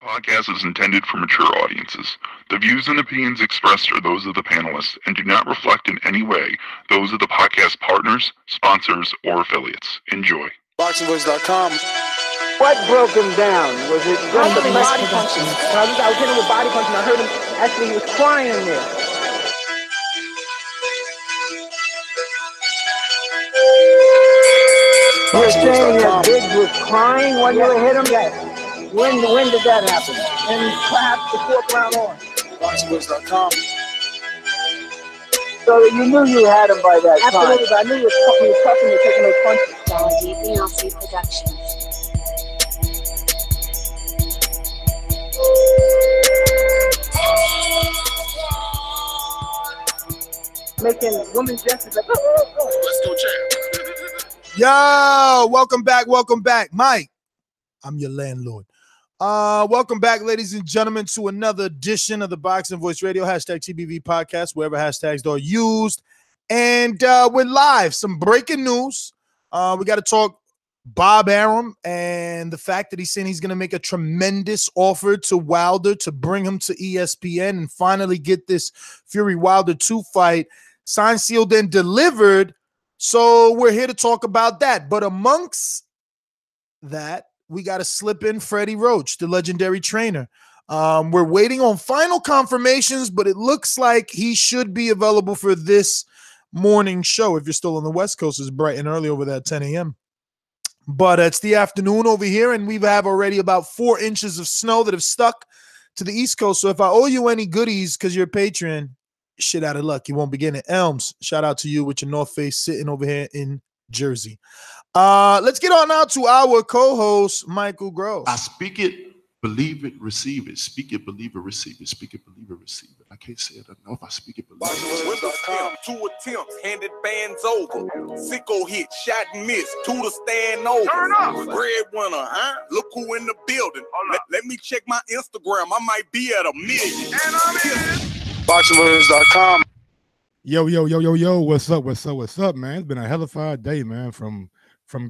Podcast is intended for mature audiences. The views and opinions expressed are those of the panelists and do not reflect in any way those of the podcast partners, sponsors, or affiliates. Enjoy. ThaBoxingvoice.com. What broke him down? Was it just the body punching? I was hitting him with body punching. I heard him actually, he was crying there. You're saying that Biggs was crying when you hit him? Yes. When did that happen? And perhaps the fourth round on. ThaBoxingvoice.com. So you knew you had him by that time. Absolutely, I knew he was tough and he was taking those punches. Deontay Productions. Making women's gestures like, Let's go, champ. Yo, welcome back. Mike, I'm your landlord. Welcome back, ladies and gentlemen, to another edition of the Boxing Voice Radio, #TBV podcast, wherever hashtags are used. And we're live. Some breaking news. We got to talk Bob Arum and the fact that he's saying he's going to make a tremendous offer to Wilder to bring him to ESPN and finally get this Fury Wilder 2 fight signed, sealed, and delivered. So we're here to talk about that. But amongst that, we got to slip in Freddie Roach, the legendary trainer. We're waiting on final confirmations, but it looks like he should be available for this morning show. If you're still on the West Coast, it's bright and early over there at 10 a.m. But it's the afternoon over here, and we have already about 4 inches of snow that have stuck to the East Coast. So if I owe you any goodies because you're a patron, shit out of luck. You won't be getting it. Elms, shout out to you with your North Face sitting over here in Jersey. Let's get on now to our co-host, Michael Gross. I speak it, believe it, receive it. Speak it, believe it, receive it. Speak it, believe it, receive it. I can't say it enough. I speak it, believe it. Two attempts, handed bands over. Sicko hit, shot and miss. Two to stand over. Turn up. Breadwinner, huh? Look who in the building. Let me check my Instagram. I might be at 1 million. And I'm in. ThaBoxingvoice.com. Yo, what's up, man? It's been a hellified day, man, from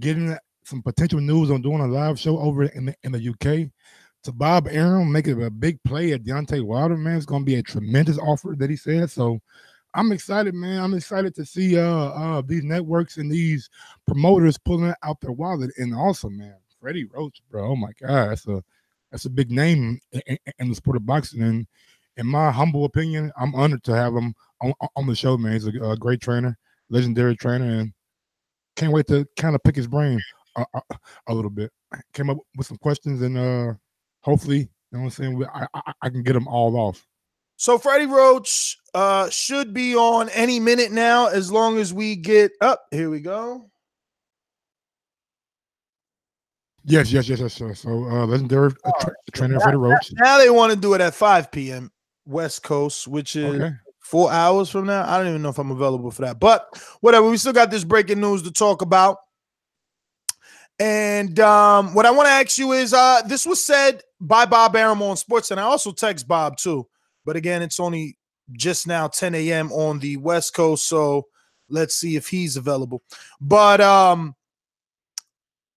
getting some potential news on doing a live show over in the UK to Bob Arum making a big play at Deontay Wilder, man. It's going to be a tremendous offer that he said. So I'm excited, man. I'm excited to see these networks and these promoters pulling out their wallet. And also, man, Freddie Roach, bro, oh my God, that's a big name in the sport of boxing. And in my humble opinion, I'm honored to have him on the show, man. He's a great trainer, legendary trainer, and can't wait to kind of pick his brain a little bit. Came up with some questions, and hopefully, you know what I'm saying, I can get them all off. So Freddie Roach should be on any minute now, as long as we get up. Here we go. Yes. So legendary trainer Freddie Roach. Now they want to do it at 5 p.m. West Coast, which is 4 hours from now. I don't even know if I'm available for that, but whatever. We still got this breaking news to talk about. And what I want to ask you is, this was said by Bob Arum on Sports, and I also text Bob too. But again, it's only just now 10 a.m. on the West Coast, so let's see if he's available. But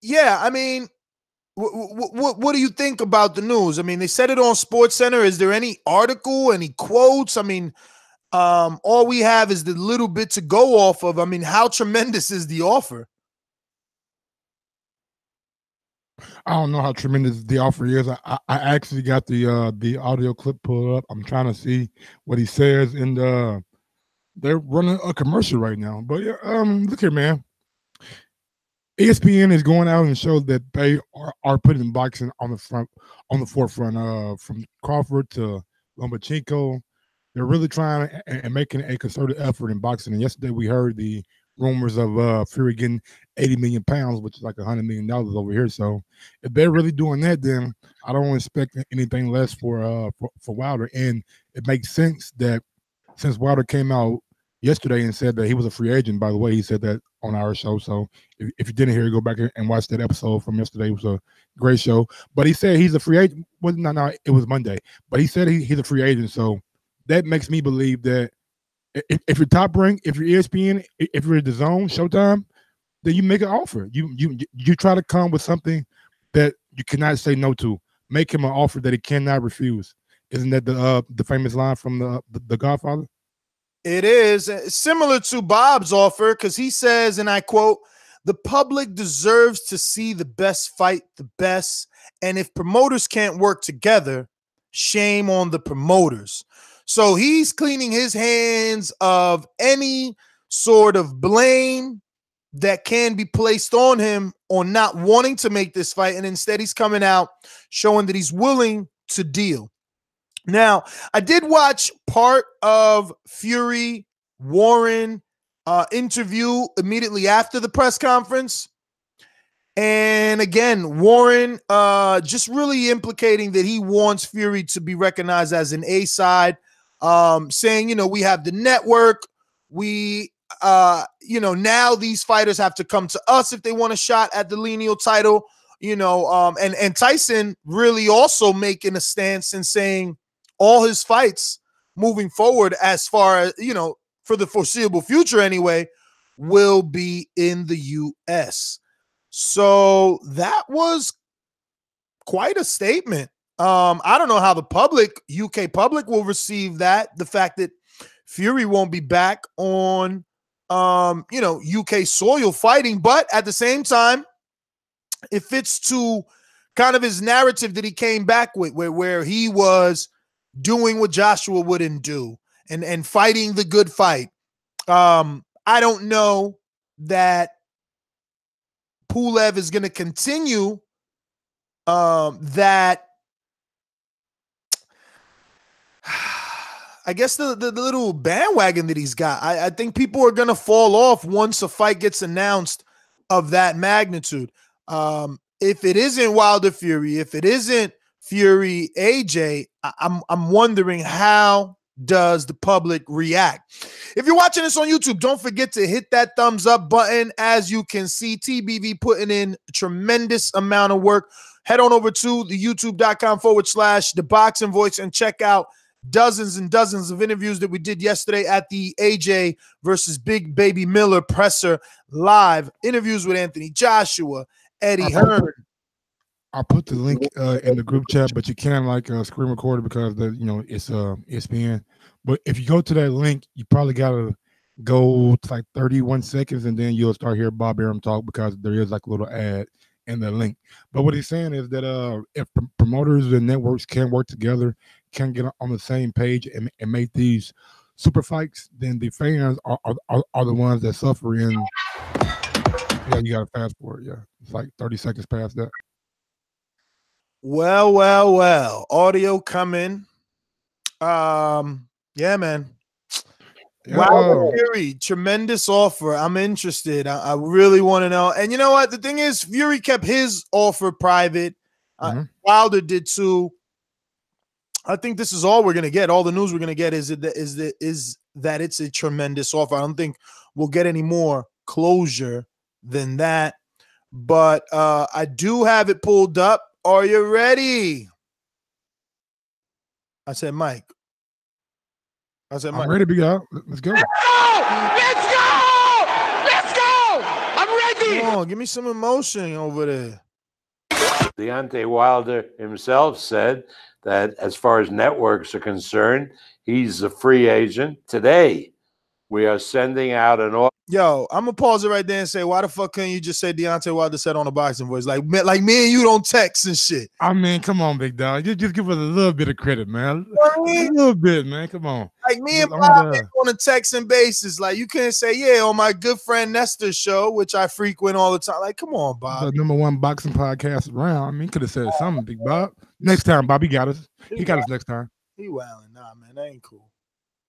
yeah, I mean, what do you think about the news? I mean, they said it on Sports Center. Is there any article, any quotes? I mean, all we have is the little bit to go off of. I mean, how tremendous is the offer? I don't know how tremendous the offer is. I actually got the audio clip pulled up. I'm trying to see what he says, and they're running a commercial right now. But look here, man. ESPN is going out and show that they are putting boxing on the forefront. From Crawford to Lomachenko, they're really trying and making a concerted effort in boxing. And yesterday we heard the rumors of Fury getting 80 million pounds, which is like $100 million over here. So if they're really doing that, then I don't expect anything less for Wilder. And it makes sense that since Wilder came out yesterday and said that he was a free agent, by the way, he said that on our show. So if you didn't hear it, go back and watch that episode from yesterday. It was a great show. But he said he's a free agent. Well, no, it was Monday. But he said he's a free agent. So that makes me believe that if you're Top Rank, if you're ESPN, if you're the Zone, Showtime, then you make an offer. You try to come with something that you cannot say no to. make him an offer that he cannot refuse. Isn't that the famous line from the Godfather? It is similar to Bob's offer because he says, and I quote, "The public deserves to see the best fight the best, and if promoters can't work together, shame on the promoters." So he's cleaning his hands of any sort of blame that can be placed on him on not wanting to make this fight, and instead he's coming out showing that he's willing to deal. Now, I did watch part of Fury Warren interview immediately after the press conference. And again, Warren just really implicating that he wants Fury to be recognized as an A-side, saying, you know, we have the network. We, you know, now these fighters have to come to us if they want a shot at the lineal title, you know, and Tyson really also making a stance and saying, all his fights moving forward, as far as, you know, for the foreseeable future anyway, will be in the U.S. So that was quite a statement. I don't know how the public, UK public, will receive that. The fact that Fury won't be back on, you know, UK soil fighting, but at the same time, it fits to kind of his narrative that he came back with, where he was doing what Joshua wouldn't do and fighting the good fight. I don't know that Pulev is going to continue that. I guess the little bandwagon that he's got. I think people are going to fall off once a fight gets announced of that magnitude. If it isn't Wilder Fury, if it isn't Fury AJ, I'm wondering, how does the public react? If you're watching this on YouTube, don't forget to hit that thumbs up button. As you can see, TBV putting in a tremendous amount of work. Head on over to the youtube.com/ThaBoxingVoice and check out dozens and dozens of interviews that we did yesterday at the AJ versus Big Baby Miller presser live. Interviews with Anthony Joshua, Eddie Hearn. I'll put the link in the group chat, but you can screen record it because it's Espn. But if you go to that link, you probably gotta go to like 31 seconds, and then you'll start hearing Bob Arum talk, because there is like a little ad in the link. But what he's saying is that if promoters and networks can work together, can get on the same page and make these super fights, then the fans are the ones that suffer. And yeah, you gotta fast forward. Yeah, it's like 30 seconds past that. Well. Audio coming. Yeah, man. Wow, Fury, tremendous offer. I'm interested. I really want to know. And you know what? The thing is, Fury kept his offer private. Wilder did too. I think this is all we're gonna get. All the news we're gonna get is that it's a tremendous offer. I don't think we'll get any more closure than that. But I do have it pulled up. Are you ready? I said, Mike. I'm ready to be out. Let's go. Let's go! I'm ready. Come on, give me some emotion over there. Deontay Wilder himself said that as far as networks are concerned, he's a free agent. Today, we are sending out an offer. Yo, I'm gonna pause it right there and say, why the fuck couldn't you just say Deontay Wilder said on the Boxing Voice? Like me and you don't text and shit. I mean, come on, big dog. You just give us a little bit of credit, man. A little bit, man. Come on. Like me and Bob on a texting basis. Like you can't say, yeah, on my good friend Nestor's show, which I frequent all the time. Like, come on, Bob. The #1 boxing podcast around. I mean, could have said something, big Bob. Next time, Bob, he got us. He got us next time. He wilding. Nah, man, that ain't cool.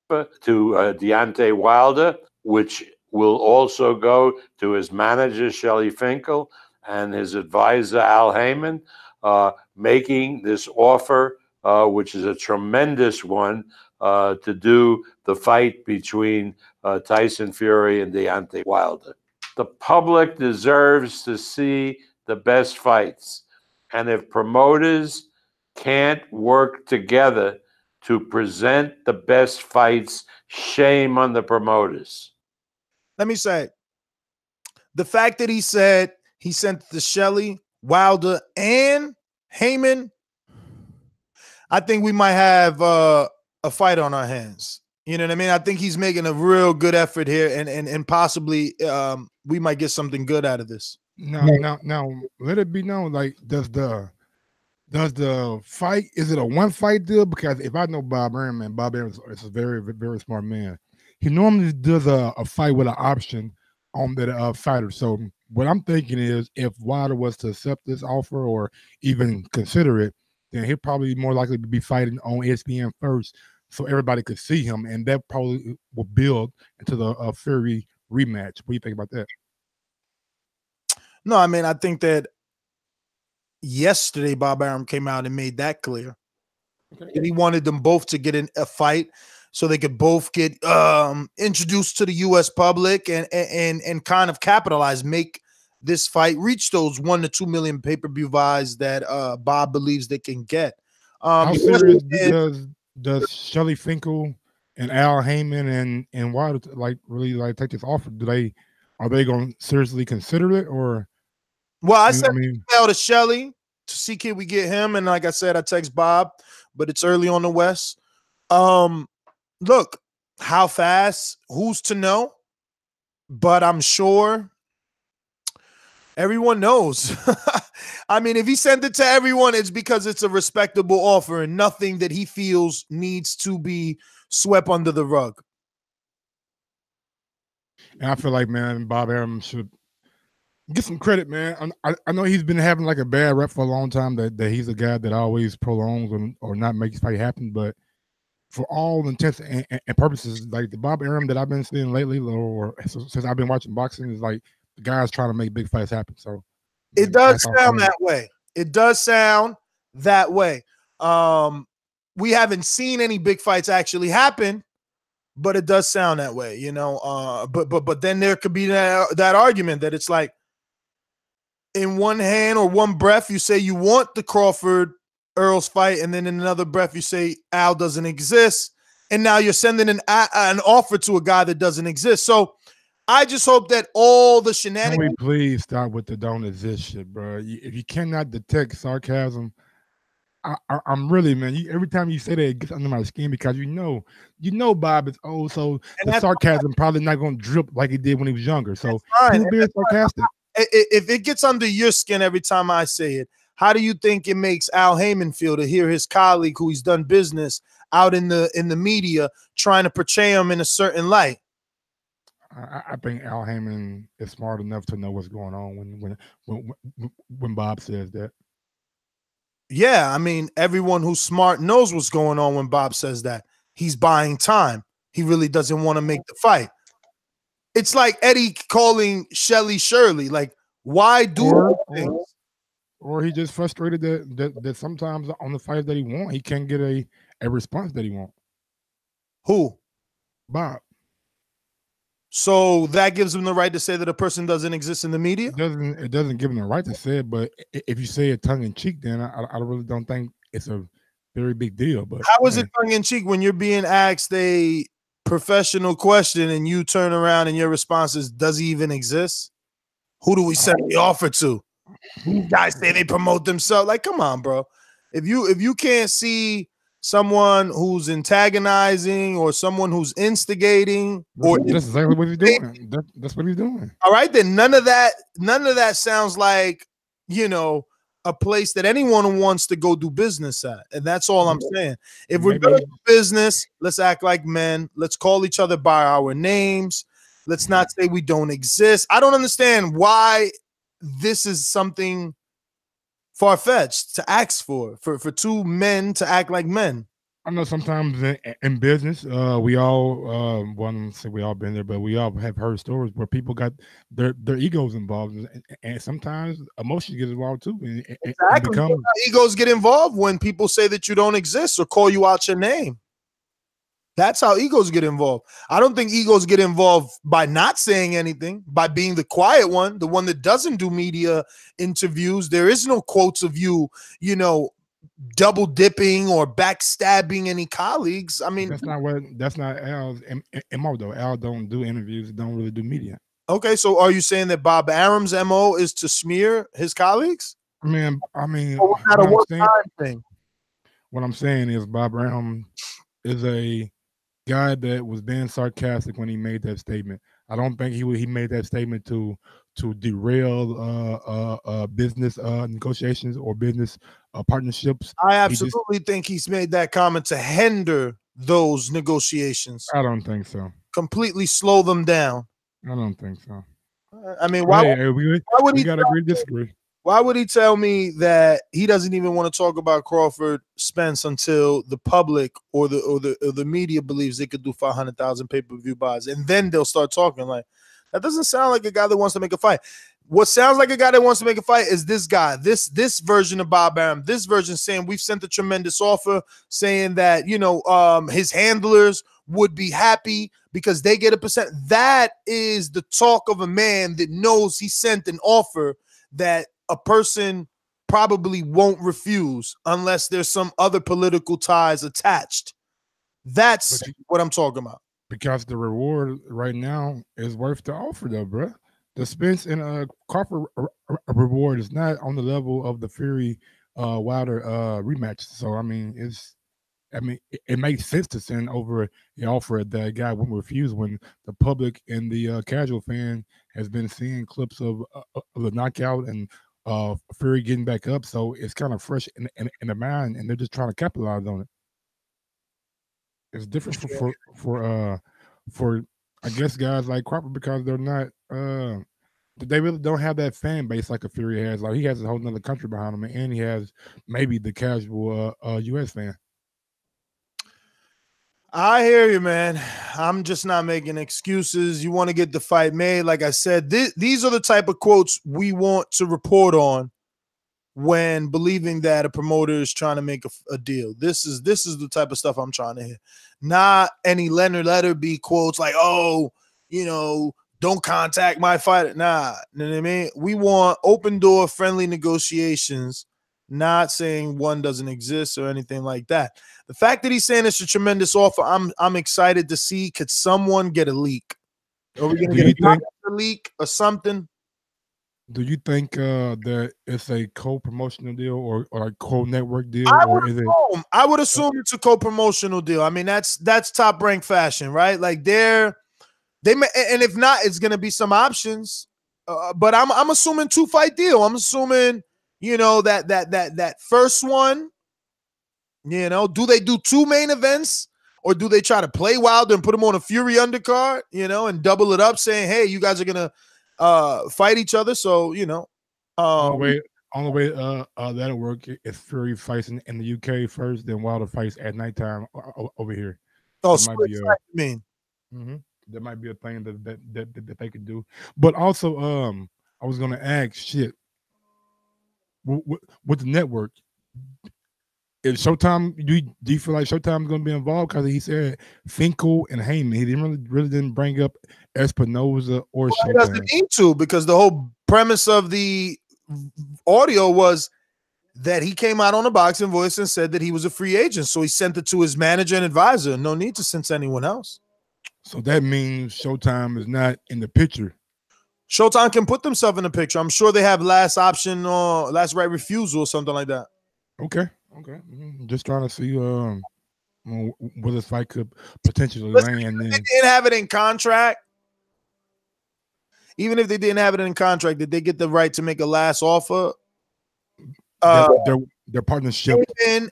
To Deontay Wilder, which will also go to his manager, Shelly Finkel, and his advisor, Al Haymon, making this offer, which is a tremendous one, to do the fight between Tyson Fury and Deontay Wilder. The public deserves to see the best fights. And if promoters can't work together to present the best fights, shame on the promoters. Let me say, the fact that he said he sent the Shelly, Wilder, and Haymon I think we might have a fight on our hands. You know what I mean? I think he's making a real good effort here, and possibly we might get something good out of this. Now, let it be known. Like, does the fight? Is it a one fight deal? Because if I know Bob Arum, man, Bob Arum is a very, very smart man. He normally does a fight with an option on the fighter. So what I'm thinking is, if Wilder was to accept this offer or even consider it, then he'll probably more likely be fighting on ESPN first, so everybody could see him, and that probably will build into the Fury rematch. What do you think about that? No, I mean, I think that yesterday Bob Arum came out and made that clear. Okay. He wanted them both to get in a fight so they could both get introduced to the U.S. public and kind of capitalize, make this fight reach those 1 to 2 million pay-per-view buys that Bob believes they can get. How serious does Shelly, Finkel, and Al Haymon and Wilder really take this offer? Are they going to seriously consider it, or? Well, I sent an email to Shelly to see can we get him, and like I said, I text Bob, but it's early on the West. Look, how fast? Who's to know? But I'm sure everyone knows. I mean, if he sent it to everyone, it's because it's a respectable offer and nothing that he feels needs to be swept under the rug. And I feel like, man, Bob Arum should get some credit, man. I know he's been having like a bad rep for a long time, that he's a guy that always prolongs or not makes fight happen. But for all intents and purposes, like the Bob Arum that I've been seeing lately, or since I've been watching boxing, is like the guy's trying to make big fights happen. So it does sound that way. It does sound that way. We haven't seen any big fights actually happen, but it does sound that way, you know. But then there could be that argument that it's like, in one hand or one breath, you say you want the Crawford Earls fight, and then in another breath, you say Al doesn't exist, and now you're sending an offer to a guy that doesn't exist. So I just hope that all the shenanigans. Can we please stop with the don't exist shit, bro? If you cannot detect sarcasm, I'm really, man. Every time you say that, it gets under my skin, because you know Bob is old, so the sarcasm probably not going to drip like it did when he was younger. So he's being sarcastic. If it gets under your skin every time I say it, how do you think it makes Al Haymon feel to hear his colleague, who he's done business out in the media, trying to portray him in a certain light? I think Al Haymon is smart enough to know what's going on when Bob says that. Yeah, I mean, everyone who's smart knows what's going on when Bob says that. He's buying time. He really doesn't want to make the fight. It's like Eddie calling Shelly Shirley. Like, why do things? Or he just frustrated that sometimes on the fights that he wants, he can't get a response that he wants. Who? Bob. So that gives him the right to say that a person doesn't exist in the media? It doesn't give him the right to say it, but if you say it tongue in cheek, then I really don't think it's a very big deal. But how is it tongue in cheek when you're being asked a professional question and you turn around and your response is, does he even exist? Who do we send the offer to? These guys say they promote themselves. Like, come on, bro. If you can't see someone who's antagonizing or someone who's instigating, or that's exactly what he's doing. That's what he's doing. All right, then none of that sounds like, you know, a place that anyone wants to go do business at. And that's all I'm saying. If we're going to do business, let's act like men. Let's call each other by our names. Let's not say we don't exist. I don't understand why this is something far-fetched to ask for two men to act like men. I know sometimes in business, we all want to say we all been there, but we all have heard stories where people got their egos involved, and sometimes emotions get involved too. Exactly. Egos get involved when people say that you don't exist or call you out your name. That's how egos get involved. I don't think egos get involved by not saying anything, by being the quiet one, the one that doesn't do media interviews. There is no quotes of you, you know, double dipping or backstabbing any colleagues. I mean, that's not Al's MO though. Al don't do interviews, don't really do media. Okay, so are you saying that Bob Arum's MO is to smear his colleagues? I mean, or was that a one-time thing? What I'm saying is Bob Arum is a guy that was being sarcastic when he made that statement. I don't think he made that statement to derail business negotiations or business partnerships. I absolutely think he's made that comment to hinder those negotiations. I don't think so. Completely slow them down. I don't think so. I mean, why would we he gotta agree to disagree? Why would he tell me that he doesn't even want to talk about Crawford Spence until the public or the media believes they could do 500,000 pay-per-view buys, and then they'll start talking? Like, that doesn't sound like a guy that wants to make a fight. What sounds like a guy that wants to make a fight is this guy, this version of Bob Arum, this version saying we've sent a tremendous offer, saying that his handlers would be happy because they get a percent. That is the talk of a man that knows he sent an offer that a person probably won't refuse unless there's some other political ties attached. That's what I'm talking about. Because the reward right now is worth the offer, though, bro. The Spence and Crawford reward is not on the level of the Fury Wilder rematch. So I mean, it makes sense to send over the offer that a guy won't refuse when the public and the casual fan has been seeing clips of the knockout and Fury getting back up. So it's kind of fresh in the mind, and they're just trying to capitalize on it. It's different for I guess guys like Crawford because they're not they really don't have that fan base like a Fury has. Like he has a whole nother country behind him, and he has maybe the casual US fan. I hear you, man. I'm just not making excuses. You want to get the fight made. Like I said, these are the type of quotes we want to report on when believing that a promoter is trying to make a deal. This is the type of stuff I'm trying to hear. Not any Leonard Letterby quotes like, oh, don't contact my fighter. Nah, you know what I mean? We want open door, friendly negotiations, not saying one doesn't exist or anything like that. The fact that he's saying it's a tremendous offer, I'm excited to see. Could someone get a leak? Are we going to get a leak or something? Do you think that it's a co-promotional deal or a co-network deal? I would assume it's a co-promotional deal. I mean, that's Top Rank fashion, right? Like they may, and if not, it's going to be some options. But I'm assuming 2-fight deal. I'm assuming that first one. Do they do 2 main events or do they try to play Wilder and put him on a Fury undercard? And double it up, saying, hey, you guys are gonna fight each other. So only way that'll work if Fury fights in the UK first, then Wilder fights at nighttime over here. Oh, split fight, you mean? Mm-hmm. There might be a thing that they could do. But also, I was gonna ask, shit, with the network, if Showtime, do you feel like Showtime's gonna be involved? Because he said Finkel and Haymon. He really didn't bring up Espinoza or Showtime. He doesn't need to, because the whole premise of the audio was that he came out on the Boxing Voice and said that he was a free agent. So he sent it to his manager and advisor. No need to send to anyone else. So that means Showtime is not in the picture. Showtime can put themselves in the picture. I'm sure they have last option or last right refusal or something like that. Okay. Just trying to see where this fight could potentially land. If they didn't have it in contract, even if they didn't have it in contract, did they get the right to make a last offer? Their partnership.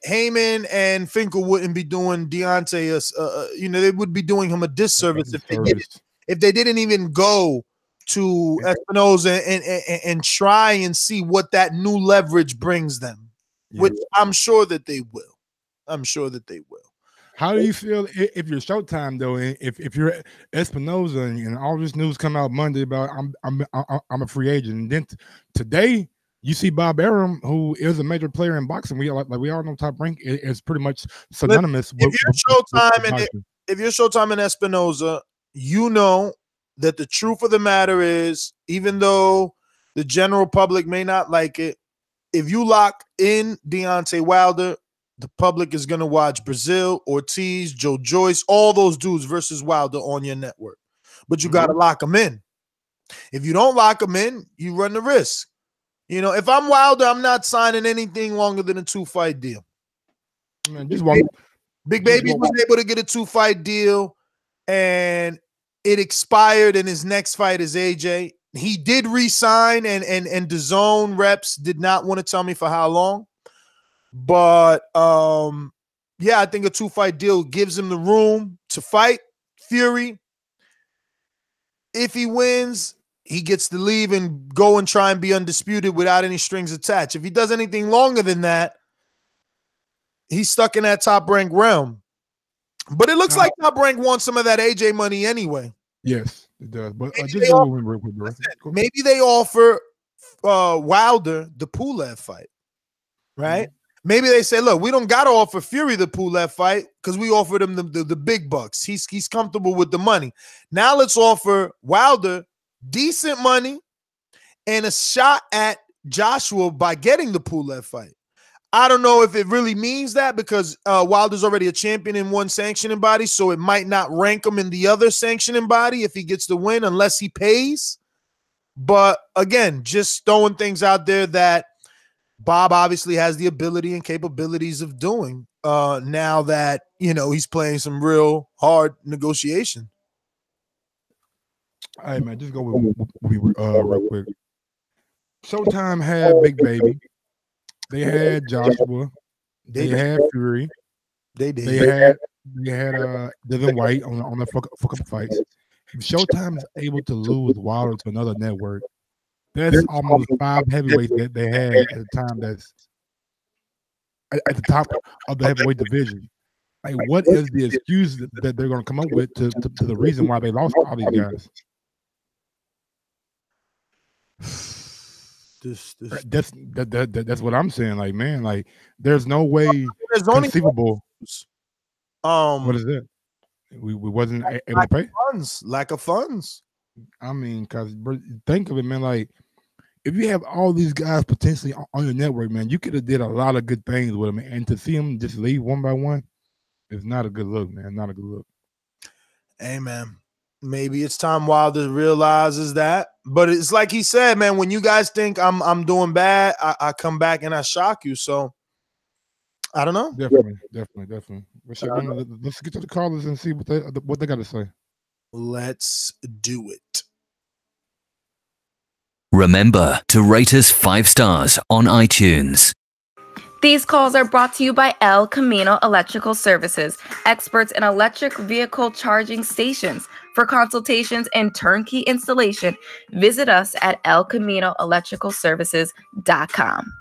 Haymon and Finkel wouldn't be doing Deontay. They would be doing him a disservice if they didn't even go to Espinoza and try and see what that new leverage brings them. Which I'm sure that they will. How do you feel if you're Showtime though? If you're Espinoza and all this news come out Monday about I'm a free agent, and then today you see Bob Arum, who is a major player in boxing. We all know Top Rank is pretty much synonymous. If you're Showtime and Espinoza, you know that the truth of the matter is, even though the general public may not like it, if you lock in Deontay Wilder, the public is going to watch Brazil, Ortiz, Joe Joyce, all those dudes versus Wilder on your network. But you got to lock them in. If you don't lock them in, you run the risk. If I'm Wilder, I'm not signing anything longer than a 2-fight deal. Man, just walk. Big Baby was able to get a 2-fight deal, and it expired. And his next fight is AJ. He did re-sign, and DAZN reps did not want to tell me for how long. But yeah, I think a 2-fight deal gives him the room to fight Fury. If he wins, he gets to leave and go and try and be undisputed without any strings attached. If he does anything longer than that, he's stuck in that Top Rank realm. But it looks like Top Rank wants some of that AJ money anyway. Yes, it does. But just go real quick, bro. Maybe they offer Wilder the Pulev fight, right? Mm-hmm. Maybe they say, look, we don't got to offer Fury the Pulev fight because we offered him the big bucks. He's comfortable with the money. Now let's offer Wilder decent money and a shot at Joshua by getting the Pulev fight. I don't know if it really means that because Wilder's already a champion in one sanctioning body, so it might not rank him in the other sanctioning body if he gets the win unless he pays. But again, just throwing things out there that Bob obviously has the ability and capabilities of doing now that, he's playing some real hard negotiation. All right, man, just go with real quick. Showtime had Big Baby. They had Joshua. They had Fury. They did. They had Dylan White on the fuck up fights. If Showtime is able to lose Wilder to another network, that's almost 5 heavyweights that they had at the time that's at the top of the heavyweight division. Like, what is the excuse that they're going to come up with to the reason why they lost all these guys? That's what I'm saying. Like, man, like, there's no way conceivable. What is it? We wasn't able to pay? Lack of funds. I mean, because think of it, man. Like, if you have all these guys potentially on your network, man, you could have did a lot of good things with them. And to see them just leave one by one is not a good look, man. Not a good look. Hey, man. Maybe it's time Wilder realizes that. But it's like he said, man, when you guys think I'm doing bad, I come back and I shock you. So I don't know. Definitely. Let's get to the callers and see what they got to say. Let's do it. Remember to rate us 5 stars on iTunes. These calls are brought to you by El Camino Electrical Services, experts in electric vehicle charging stations. For consultations and turnkey installation, visit us at elcaminoelectricalservices.com.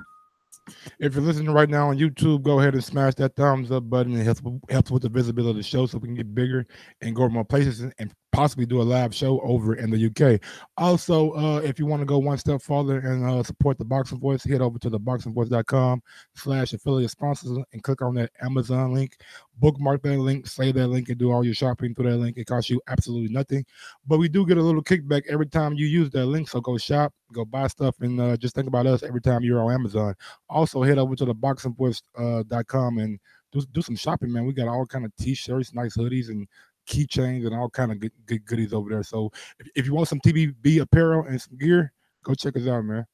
If you're listening right now on YouTube, go ahead and smash that thumbs up button. It helps with the visibility of the show so we can get bigger and go to more places and possibly do a live show over in the UK. Also, if you want to go one step further and support the Boxing Voice, head over to ThaBoxingVoice.com/affiliate sponsors and click on that Amazon link. Bookmark that link, save that link, and do all your shopping through that link. It costs you absolutely nothing, but we do get a little kickback every time you use that link. So go shop, go buy stuff, and just think about us every time you're on Amazon. Also, head over to ThaBoxingVoice.com and do some shopping, man. We got all kind of t-shirts, nice hoodies, and keychains, and all kind of good goodies over there. So if you want some TBV apparel and some gear, go check us out, man.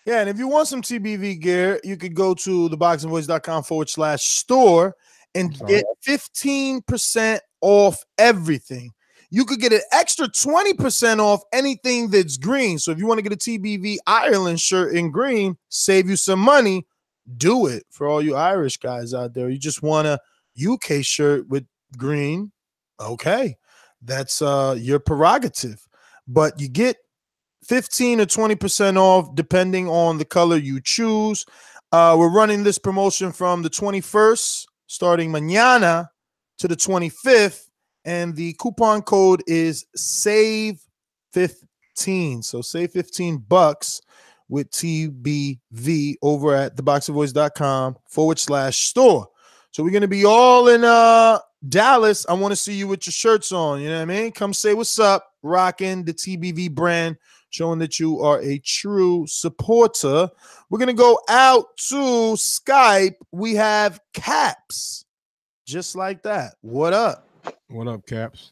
Yeah, and if you want some TBV gear, you could go to ThaBoxingVoice.com/store and get 15% off everything. You could get an extra 20% off anything that's green. So if you want to get a TBV Ireland shirt in green, save you some money, do it. For all you Irish guys out there, you just want a UK shirt with green, okay, that's your prerogative. But you get 15 or 20% off depending on the color you choose. We're running this promotion from the 21st, starting mañana, to the 25th. And the coupon code is SAVE15. So save $15 with TBV over at ThaBoxingVoice.com/store. So we're going to be all in Dallas. I want to see you with your shirts on. You know what I mean? Come say what's up, rocking the TBV brand, showing that you are a true supporter. We're going to go out to Skype. We have Caps. Just like that. What up? What up, Caps?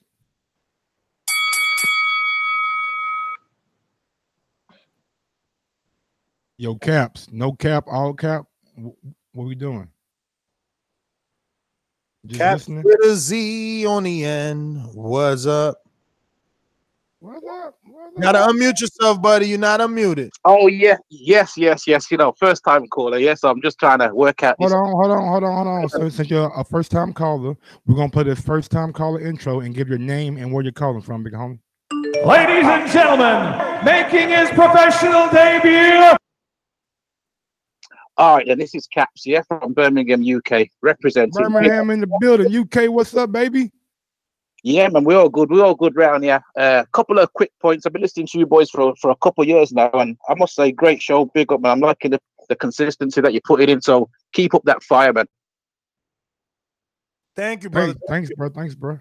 Yo, Caps. No cap, all cap. What we doing? Just Cap listening. with a Z on the end. What's up? What's up? You gotta unmute yourself, buddy. You're not unmuted. Oh yeah, yes. You know, first time caller. Yes, I'm just trying to work out. Hold on. So since you're a first time caller, we're gonna play this first time caller intro and give your name and where you're calling from, big homie. Ladies and gentlemen, making his professional debut. All right, then this is Caps, yeah, from Birmingham, UK, representing. Birmingham in the building, UK. What's up, baby? Yeah, man, we're all good round here. Couple of quick points. I've been listening to you boys for a couple of years now, and I must say, great show, big up, man. I'm liking the consistency that you put it in, so keep up that fire, man. Thank you, brother. Thanks, bro.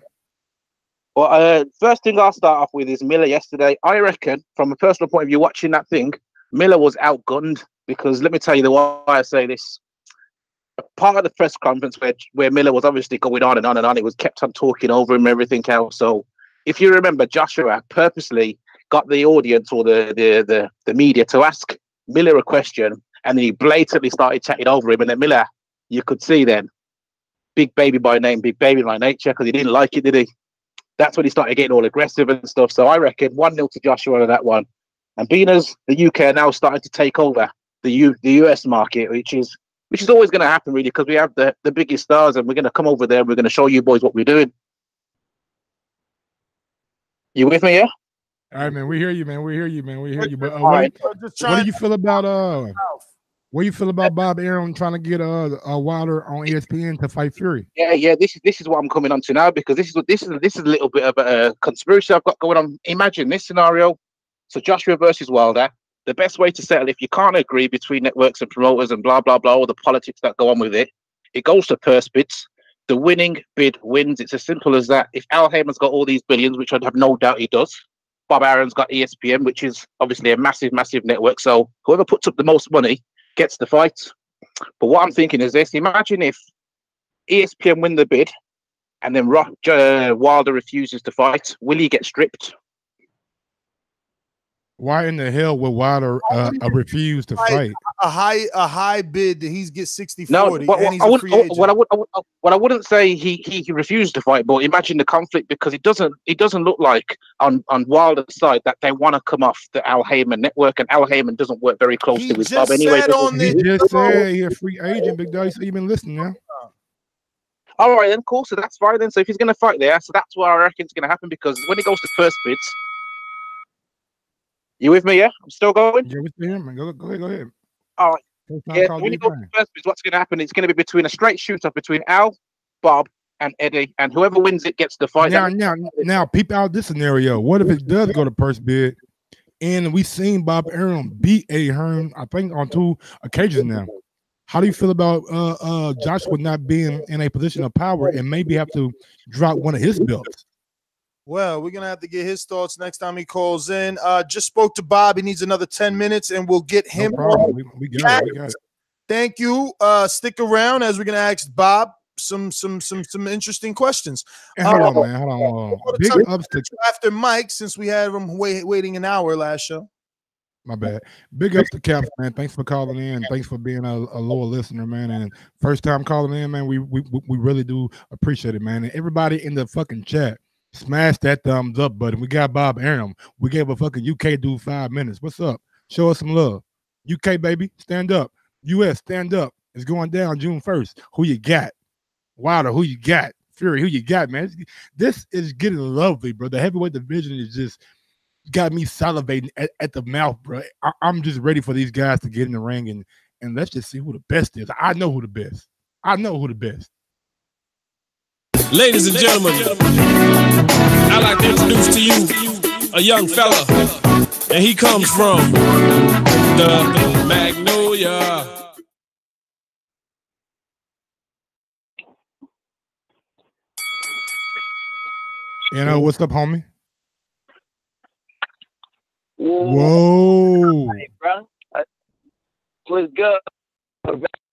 Well, first thing I'll start off with is Miller yesterday. I reckon, from a personal point of view, watching that thing, Miller was outgunned, because let me tell you why I say this. Part of the press conference where Miller was obviously going on and on and on, it was kept on talking over him and everything else. So if you remember, Joshua purposely got the audience or the media to ask Miller a question, and then he blatantly started chatting over him. And then Miller, you could see then, big baby by name, big baby by nature, because he didn't like it, did he? That's when he started getting all aggressive and stuff. So I reckon 1-0 to Joshua on that one. And being as the UK are now starting to take over the US market, which is always going to happen, really, because we have the biggest stars, and we're going to come over there and we're going to show you boys what we're doing. You with me, yeah? All right, man. We hear you, man. But Right. what do you feel about what do you feel about Bob Arum trying to get Wilder on ESPN to fight Fury? Yeah. This is what I'm coming on to now, because this is a little bit of a conspiracy I've got going on. Imagine this scenario: so Joshua versus Wilder. The best way to settle, if you can't agree between networks and promoters and blah, blah, blah, all the politics that go on with it, it goes to purse bids. The winning bid wins. It's as simple as that. If Al Haymon's got all these billions, which I have no doubt he does, Bob Arum's got ESPN, which is obviously a massive, massive network. So whoever puts up the most money gets the fight. But what I'm thinking is this. Imagine if ESPN win the bid and then Wilder refuses to fight. Will he get stripped? Why in the hell would Wilder refuse to fight? A high bid that he's get 60-40. No, and he's a free agent. What I wouldn't say he refused to fight, but imagine the conflict, because it doesn't look like on Wilder's side that they want to come off the Al Haymon network, and Al Haymon doesn't work very closely with Bob anyway. He just said he's a free agent, big dog. So you've been listening now. All right, then, cool. So that's fine then. So if he's going to fight there, so that's what I reckon is going to happen, because when it goes to first bids. You with me, yeah? I'm still going? Yeah, with him, man. Go ahead. All right. Yeah, when you go to first bids, what's going to happen? It's going to be between a straight shootout between Al, Bob, and Eddie, and whoever wins it gets the fight. Now, peep out this scenario. What if it does go to first bid, and we've seen Bob Arum beat Eddie Hearn, I think, on 2 occasions now? How do you feel about Joshua not being in a position of power and maybe have to drop one of his belts? Well, we're going to have to get his thoughts next time he calls in. Just spoke to Bob. He needs another 10 minutes, and we'll get him. No problem. We got it. Thank you. Stick around as we're going to ask Bob some interesting questions. Hold on, man. Hold on. Big ups to after Mike, since we had him waiting an hour last show. My bad. Big ups to Caps, man. Thanks for calling in. Thanks for being a loyal listener, man. And first time calling in, man. We really do appreciate it, man. And everybody in the fucking chat, smash that thumbs up button. We got Bob Arum. We gave a fucking UK dude 5 minutes. What's up? Show us some love. UK, baby, stand up. US, stand up. It's going down June 1st. Who you got? Wilder, who you got? Fury, who you got, man? This is getting lovely, bro. The heavyweight division is just got me salivating at the mouth, bro. I'm just ready for these guys to get in the ring and let's just see who the best is. I know who the best. Ladies and gentlemen, I'd like to introduce to you a young fella, and he comes from the Magnolia. You know, what's up, homie? Whoa. Hey, bro. What's good?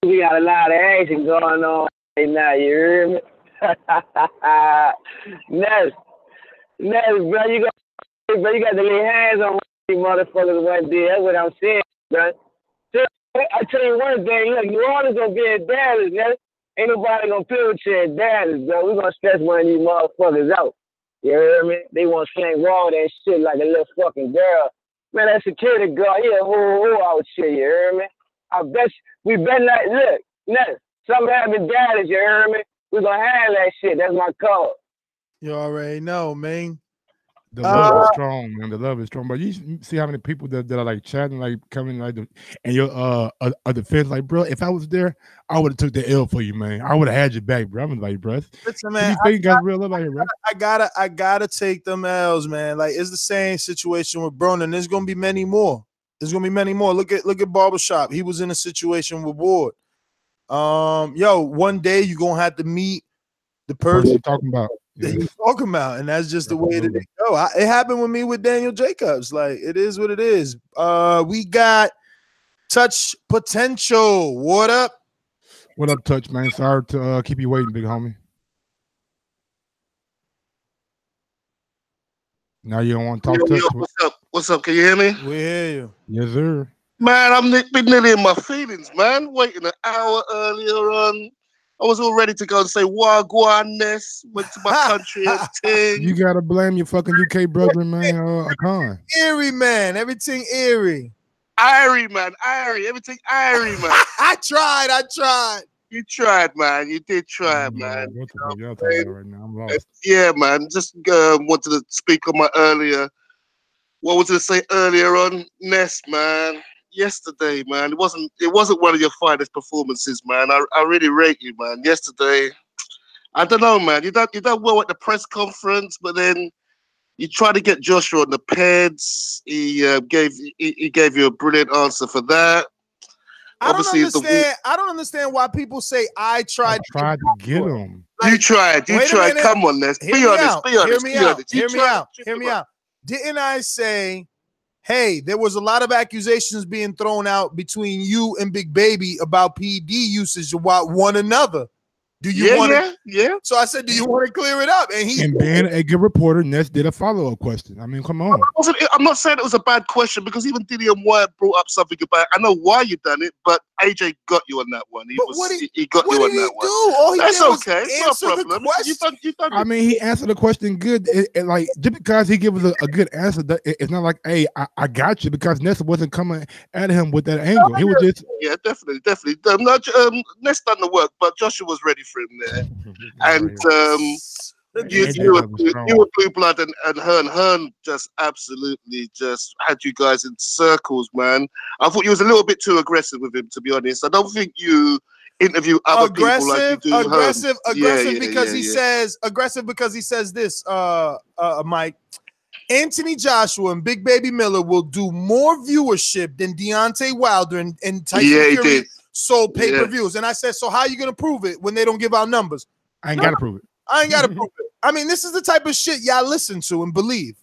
We got a lot of action going on right now, you hear me? Ness, bro, you got to lay hands on these motherfuckers one day. That's what I'm saying, bro. I tell you one thing, look, you always gonna be in Dallas, Ness. Ain't nobody gonna feel chair daddies, bro. We gonna stress one of these motherfuckers out. You hear me? They want to slang wall that shit like a little fucking girl. Man, that security girl, who out shit, you hear me? I bet we better not, look, some having daddies, you hear me? We gonna have that shit. That's my call. You already know, man. The love is strong, man. The love is strong. But you see how many people that are like chatting, like coming, like, and your defense, like, bro, if I was there, I would have took the L for you, man. I would have had your back, bro. I'm like, bro. Listen, man, you got real love out here, bro. I gotta take them L's, man. Like, it's the same situation with Bronin. There's gonna be many more. There's gonna be many more. Look at Barbershop. He was in a situation with Ward. One day you're gonna have to meet the person you're talking about. That he's talking about, and that's just the way that it go. It happened with me with Daniel Jacobs. Like, it is what it is. We got Touch Potential. What up? What up, Touch, man? Sorry to keep you waiting, big homie. Now you don't want to talk to us. What's up? What's up? Can you hear me? We hear you. Yes, sir. Man, I'm been nearly in my feelings, man. Waiting an hour earlier on. I was all ready to go and say Wagwan-ness, went to my country and ting. You gotta blame your fucking UK brother, man. Khan. Eerie, man. Everything eerie. Irie, man. Irie. Everything Irie, man. I tried. You tried, man. You did try, man. What the fuck y'all talking about right now? I'm lost. Yeah, man. Just wanted to speak on my earlier. What was it say earlier on? Ness, man. Yesterday, man. It wasn't one of your finest performances, man. I really rate you, man. Yesterday, I don't know, man. You done well at the press conference, but then you tried to get Joshua on the peds. He gave you a brilliant answer for that. I don't understand why people say I tried to get him. Like, you tried. Come on, Ness. Be honest. Hear me out. Didn't I say, hey, there was a lot of accusations being thrown out between you and Big Baby about PD usage about one another? Do you want to? Yeah. So I said, do you want to clear it up? And being a good reporter, Ness did a follow-up question. I mean, come on. I'm not saying it was a bad question because even Dillian Wyatt brought up something about it. I know why you done it, but AJ got you on that one. He got you on that one. That's okay. It's no problem. You done I mean, he answered the question good. Like, just because he gave us a good answer, it's not like, hey, I got you, because Ness wasn't coming at him with that angle. He was just definitely. Ness done the work, but Joshua was ready for him there, and you were Blue Blood and Hearn just absolutely just had you guys in circles, man. I thought you was a little bit too aggressive with him, to be honest. I don't think you interview other people like you do. Aggressive because he says this, Mike. Anthony Joshua and Big Baby Miller will do more viewership than Deontay Wilder and Tyson Fury sold pay-per-views. And I said, so how are you going to prove it when they don't give out numbers? I ain't got to prove it. I ain't got to prove it. I mean, this is the type of shit y'all listen to and believe.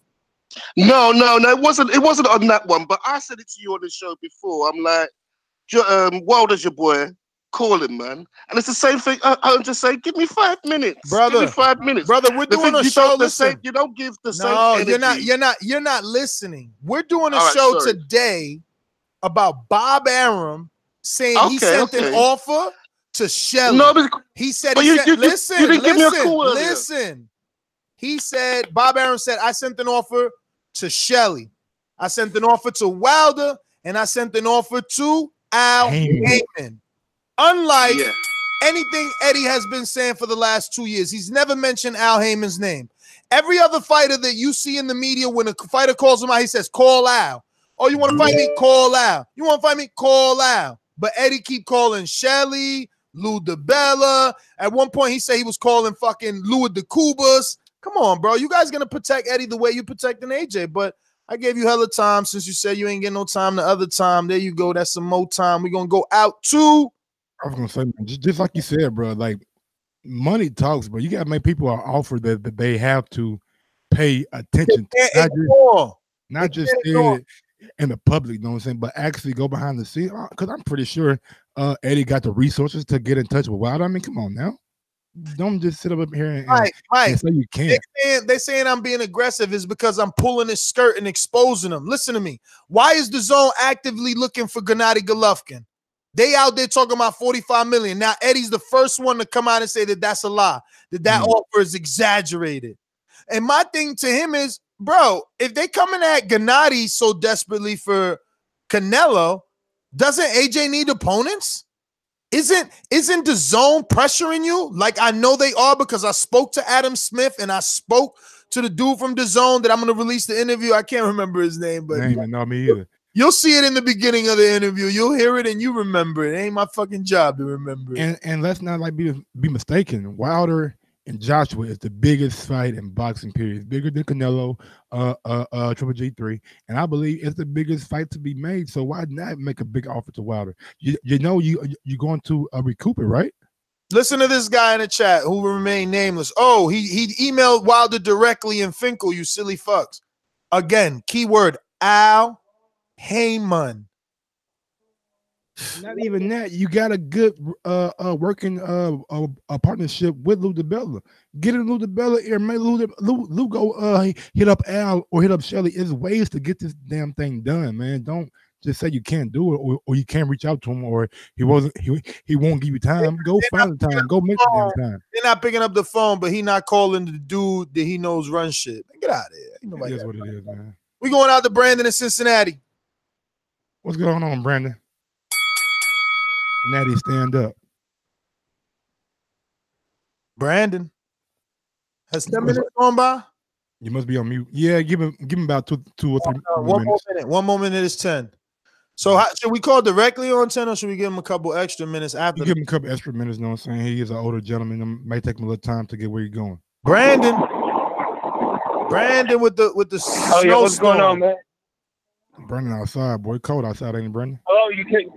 No, it wasn't on that one. But I said it to you on the show before. I'm like, Wilder's your boy. Call him, man. And it's the same thing. I'm just saying, give me 5 minutes, brother. Give me 5 minutes, brother. We're doing a show. Listen, you don't give the same. No, energy. you're not listening. We're doing a show today about Bob Arum saying he sent an offer to Shelly. No, but he said, listen. You didn't give me a call earlier. Listen. He said, Bob Arum said, I sent an offer to Shelly. I sent an offer to Wilder, and I sent an offer to Al Haymon. Unlike anything Eddie has been saying for the last 2 years, he's never mentioned Al Haymon's name. Every other fighter that you see in the media, when a fighter calls him out, he says, call Al. Oh, you want to fight me? Call Al. You want to fight me? Call Al. But Eddie keep calling Shelly, Lou DeBella. At one point, he said he was calling fucking Louis de Cubas. Come on, bro. You guys going to protect Eddie the way you protecting AJ. But I gave you hella time since you said you ain't getting no time the other time. There you go. That's some more time. We're going to go out to... I was gonna say, just like you said, bro. Like, money talks, bro. You gotta make people an offer that they have to pay attention to. Not just say it in the public, you know what I'm saying, but actually go behind the scenes. Because I'm pretty sure Eddie got the resources to get in touch with Wilder. I mean, come on now. Don't just sit up here and say you can't. They saying I'm being aggressive is because I'm pulling his skirt and exposing him. Listen to me. Why is the zone actively looking for Gennady Golovkin? They out there talking about 45 million. Now Eddie's the first one to come out and say that that's a lie, that offer is exaggerated. And my thing to him is, bro, if they coming at Gennady so desperately for Canelo, doesn't AJ need opponents? Isn't the zone pressuring you? Like I know they are, because I spoke to Adam Smith and I spoke to the dude from the zone that I'm going to release the interview. I can't remember his name, but ain't even know me either. You'll see it in the beginning of the interview. You'll hear it and you remember it. It ain't my fucking job to remember it. And let's not like be mistaken. Wilder and Joshua is the biggest fight in boxing, period. It's bigger than Canelo, Triple G3, and I believe it's the biggest fight to be made. So why not make a big offer to Wilder? You're going to recoup it, right? Listen to this guy in the chat who will remain nameless. Oh, he emailed Wilder directly in Finkel, you silly fucks. Again, keyword Al Haymon. Not even that. You got a good working a partnership with Lou DiBella. Get in Lou DiBella ear. Make Lou go hit up Al or hit up Shelly. There's ways to get this damn thing done, man. Don't just say you can't do it or you can't reach out to him or he won't give you time. Go find the time. Go make the damn time. They're not picking up the phone, but he not calling the dude that he knows run shit. Get out of here. Ain't nobody It is what it is, man. We going out to Brandon in Cincinnati. What's going on, Brandon? Natty, stand up. Brandon. Has 10 minutes gone by? You must be on mute. Yeah, give him about two or three one minutes. more minute. 1 more minute is 10. So should we call directly on 10 or should we give him a couple extra minutes after? Give him a couple extra minutes, you know what I'm saying? He is an older gentleman. It might take him a little time to get where you're going. Brandon with the Oh yeah, what's going on, man? Brandon outside, boy. Cold outside, ain't it, Brandon? Oh, you can.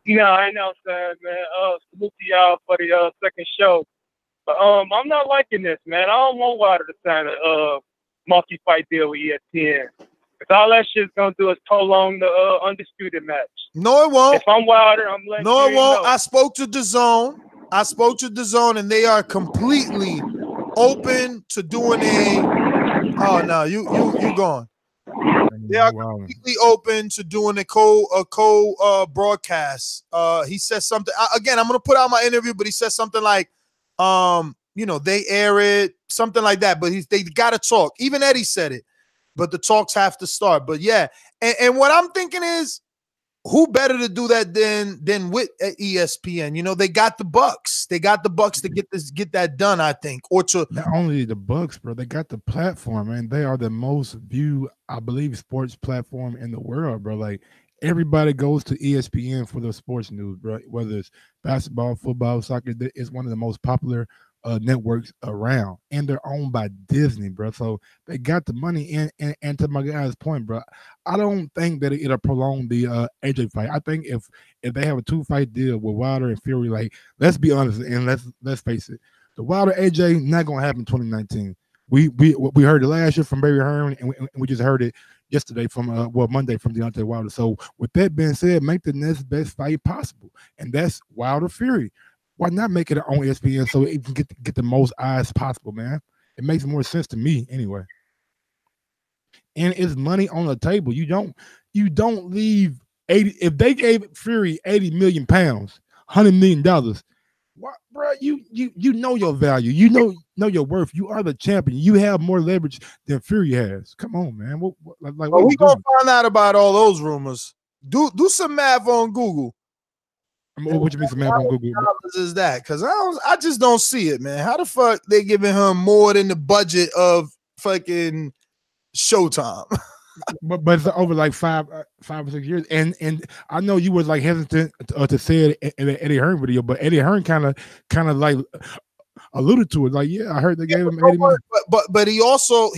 No, I know, sir, man. Salute to y'all for the second show. But I'm not liking this, man. I don't want Wilder to sign a multi-fight deal with ESPN. Because all that shit's gonna do is prolong the undisputed match. No, it won't. If I'm Wilder, I'm letting No, it you won't. know. I spoke to DAZN, and they are completely open to doing a. Oh no, you gone. They are completely open to doing a co broadcast. He says something again. I'm gonna put out my interview, but he says something like, they air it, something like that. But they gotta talk. Even Eddie said it, but the talks have to start. But yeah, and what I'm thinking is, who better to do that than with ESPN? They got the Bucks. They got the Bucks to get that done, I think. Or to not only the Bucks, bro, they got the platform, man. They are the most viewed, I believe, sports platform in the world, bro. Like everybody goes to ESPN for the sports news, bro. Whether it's basketball, football, soccer, it's one of the most popular networks around, and they're owned by Disney, bro. So they got the money. And to my guy's point, bro, I don't think that it'll prolong the AJ fight. I think if they have a 2-fight deal with Wilder and Fury, like, let's be honest and let's face it, the Wilder AJ not gonna happen in 2019. We heard it last year from Barry Hearn, and we just heard it yesterday from Monday from Deontay Wilder. So with that being said, make the next best fight possible, and that's Wilder Fury. Why not make it on ESPN so it can get the most eyes possible, man? It makes more sense to me anyway. And it's money on the table. You don't leave 80. If they gave Fury 80 million pounds, $100 million, what, bro? You know your value. You know your worth. You are the champion. You have more leverage than Fury has. Come on, man. What we gonna find out about all those rumors. Do some math on Google. What you mean some math on Google? Is that because I just don't see it, man. How the fuck they giving him more than the budget of fucking Showtime? but it's over like 5 or 6 years, and I know you was like hesitant to say it in the Eddie Hearn video, but Eddie Hearn kind of like alluded to it, like, yeah, I heard they gave him 80 million. But he also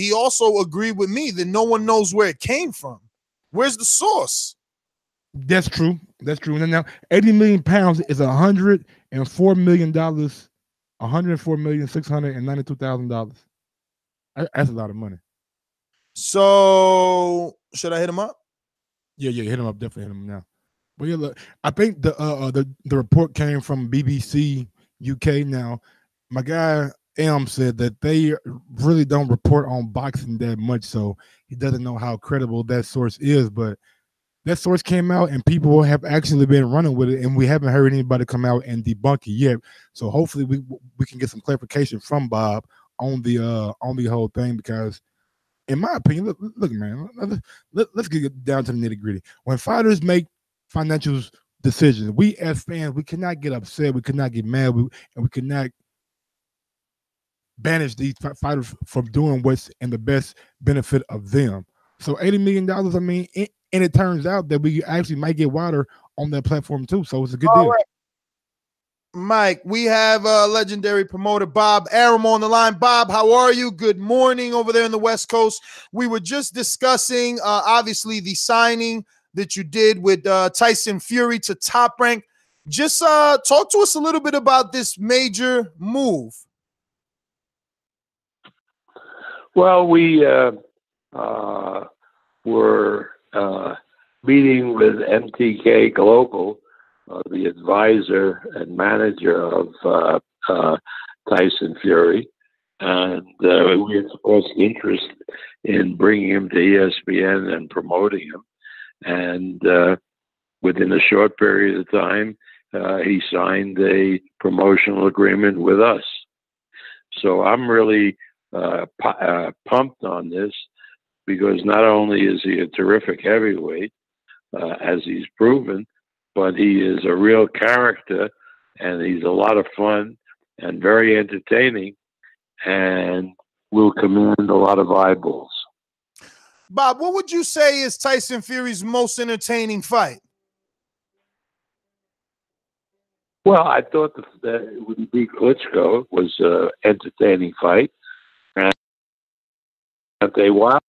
agreed with me that no one knows where it came from. Where's the source? That's true. And now 80 million pounds is $104 million, $104,692,000. That's a lot of money. So should I hit him up? Yeah, hit him up. Definitely hit him now. But yeah, look, I think the report came from BBC UK. Now, my guy Elm said that they really don't report on boxing that much, so he doesn't know how credible that source is. But that source came out and people have actually been running with it, and we haven't heard anybody come out and debunk it yet. So hopefully we can get some clarification from Bob on the whole thing, because in my opinion, look man, let's get down to the nitty-gritty. When fighters make financial decisions, we as fans, we cannot get upset, we cannot get mad, and we cannot banish these fighters from doing what's in the best benefit of them. So $80 million, I mean, and it turns out that we actually might get Wilder on that platform too. So it's a good deal. Right. Mike, we have legendary promoter Bob Arum on the line. Bob, how are you? Good morning over there in the West Coast. We were just discussing, obviously, the signing that you did with Tyson Fury to Top Rank. Just talk to us a little bit about this major move. Well, we were meeting with MTK Global, the advisor and manager of Tyson Fury, and we expressed interest in bringing him to ESPN and promoting him. And within a short period of time, he signed a promotional agreement with us. So I'm really pumped on this, because not only is he a terrific heavyweight, as he's proven, but he is a real character, and he's a lot of fun and very entertaining, and will command a lot of eyeballs. Bob, what would you say is Tyson Fury's most entertaining fight? Well, I thought that when he beat Klitschko was an entertaining fight. And Deontay Wilder.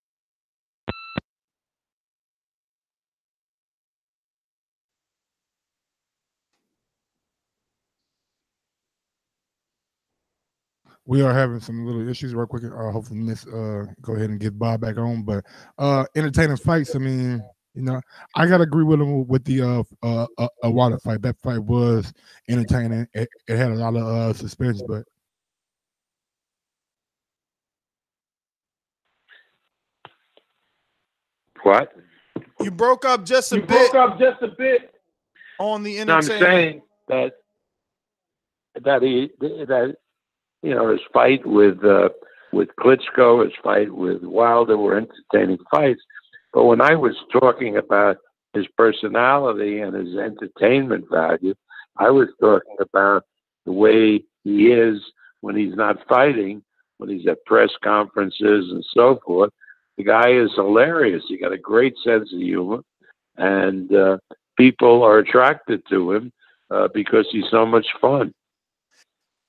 We are having some little issues real quick. Hopefully let's go ahead and get Bob back on. But entertaining fights, I mean, you know, I gotta agree with him with the Wilder fight. That fight was entertaining. It had a lot of suspense, but what? You broke up just a bit. Broke up just a bit on the I'm entertainment. saying that you know, his fight with Klitschko, his fight with Wilder were entertaining fights. But when I was talking about his personality and his entertainment value, I was talking about the way he is when he's not fighting, when he's at press conferences and so forth. The guy is hilarious. He got a great sense of humor, and people are attracted to him because he's so much fun.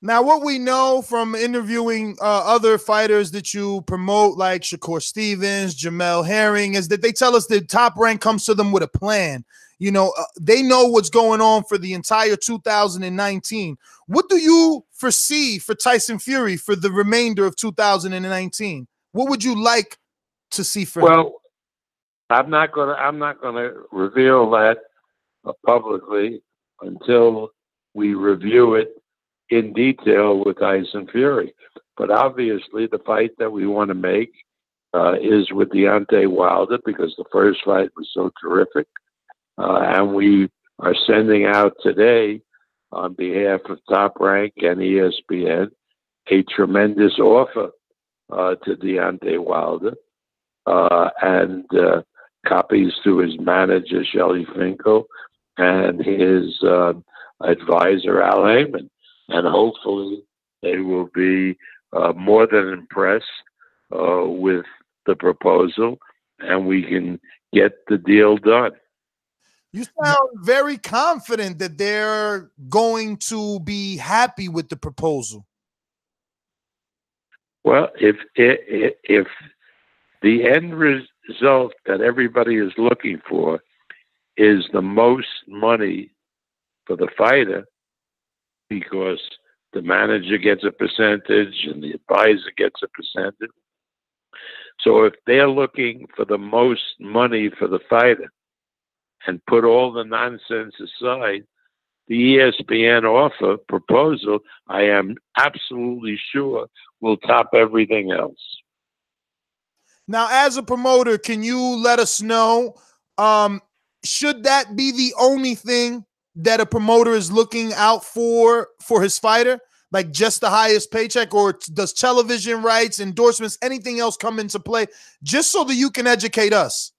Now, what we know from interviewing other fighters that you promote, like Shakur Stevens, Jamel Herring, is that they tell us that Top Rank comes to them with a plan. You know, they know what's going on for the entire 2019. What do you foresee for Tyson Fury for the remainder of 2019? What would you like to see for him? Well, I'm not gonna reveal that publicly until we review it in detail with Tyson Fury. But obviously the fight that we want to make is with Deontay Wilder, because the first fight was so terrific. And we are sending out today, on behalf of Top Rank and ESPN, a tremendous offer to Deontay Wilder, and copies to his manager, Shelly Finkel, and his advisor, Al Haymon. And hopefully they will be more than impressed with the proposal, and we can get the deal done. You sound very confident that they're going to be happy with the proposal. Well, if the end result that everybody is looking for is the most money for the fighter, because the manager gets a percentage and the advisor gets a percentage. So if they're looking for the most money for the fighter and put all the nonsense aside, the ESPN offer proposal, I am absolutely sure, will top everything else. Now, as a promoter, can you let us know should that be the only thing that a promoter is looking out for his fighter? Like just the highest paycheck, or does television rights, endorsements, anything else come into play? Just so that you can educate us.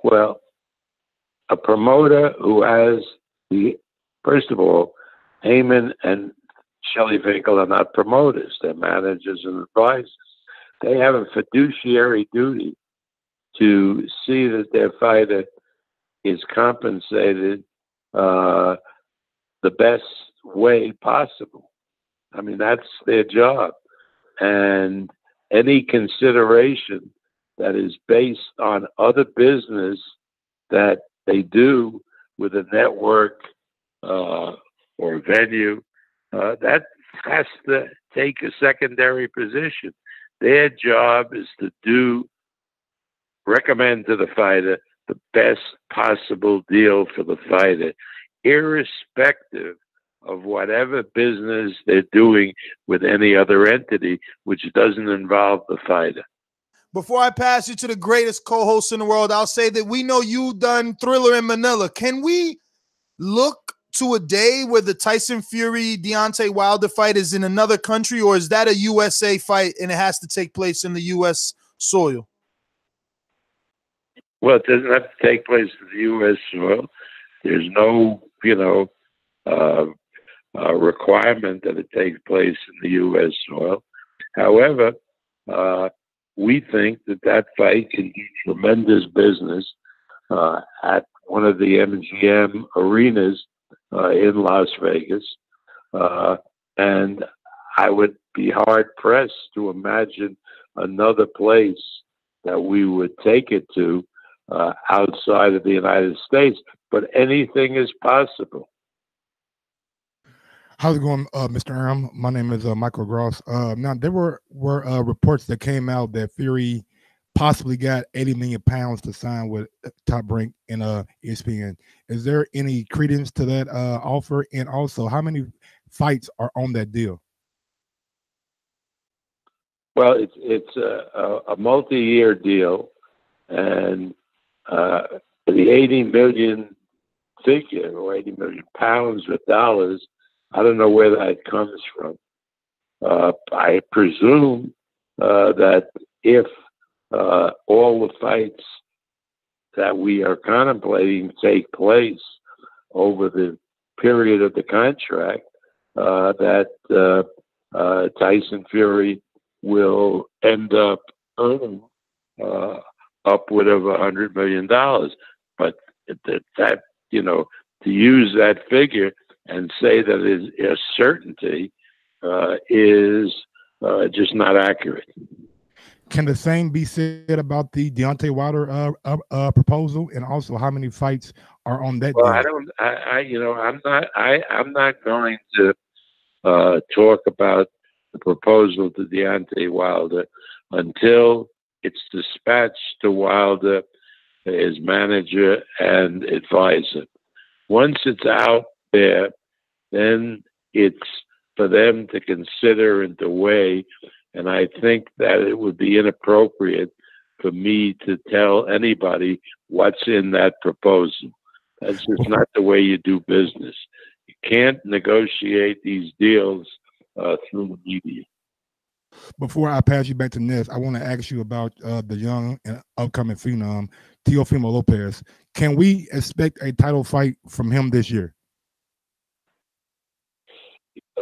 Well, a promoter who has first of all, Haymon and Shelly Finkel are not promoters. They're managers and advisors. They have a fiduciary duty to see that their fighter is compensated the best way possible. I mean, that's their job. And any consideration that is based on other business that they do with a network or venue, that has to take a secondary position. Their job is to recommend to the fighter the best possible deal for the fighter, irrespective of whatever business they're doing with any other entity, which doesn't involve the fighter. Before I pass you to the greatest co-host in the world, I'll say that we know you done Thriller in Manila. Can we look to a day where the Tyson Fury Deontay Wilder fight is in another country, or is that a USA fight and it has to take place in the US soil? Well, it doesn't have to take place in the U.S. soil. There's no, requirement that it takes place in the U.S. soil. However, we think that fight can do tremendous business at one of the MGM arenas in Las Vegas. And I would be hard-pressed to imagine another place that we would take it to outside of the United States, but anything is possible. How's it going, Mr. Arum? My name is Michael Gross. Now, there were reports that came out that Fury possibly got 80 million pounds to sign with Top Rank in ESPN. Is there any credence to that offer? And also, how many fights are on that deal? Well, it's a multi-year deal, and the 80 million figure, or 80 million pounds or dollars, I don't know where that comes from. I presume that if all the fights that we are contemplating take place over the period of the contract, that Tyson Fury will end up earning upward of $100 million. But that to use that figure and say that it is a certainty is just not accurate. Can the same be said about the Deontay Wilder proposal, and also how many fights are on that Well, deal? I'm not going to talk about the proposal to Deontay Wilder until it's dispatched to Wilder, his manager and advisor. Once it's out there, then it's for them to consider and to weigh. And I think that it would be inappropriate for me to tell anybody what's in that proposal. That's just not the way you do business. You can't negotiate these deals through the media. Before I pass you back to Ness, I want to ask you about the young and upcoming phenom, Teofimo Lopez. Can we expect a title fight from him this year?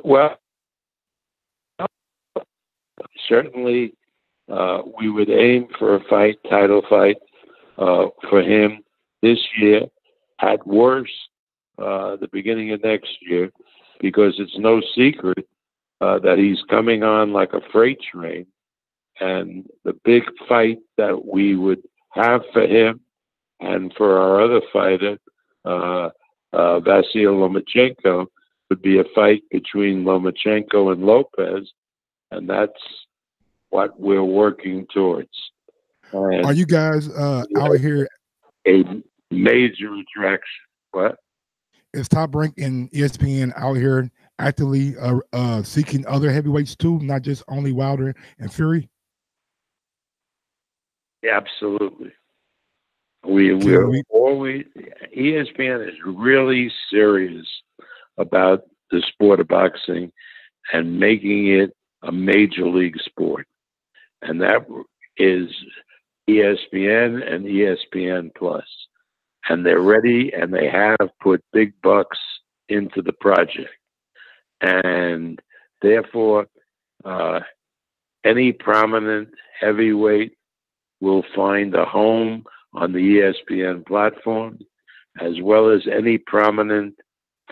Well, certainly we would aim for a title fight for him this year, at worst the beginning of next year, because it's no secret that he's coming on like a freight train. And the big fight that we would have for him and for our other fighter, Vasyl Lomachenko, would be a fight between Lomachenko and Lopez, and that's what we're working towards. And are you guys out here? A major attraction. What? Is Top Rank and ESPN out here actively seeking other heavyweights too, not just only Wilder and Fury? Absolutely. We're always, ESPN is really serious about the sport of boxing and making it a major league sport. And that is ESPN and ESPN Plus. And they're ready, and they have put big bucks into the project. And therefore, any prominent heavyweight will find a home on the ESPN platform, as well as any prominent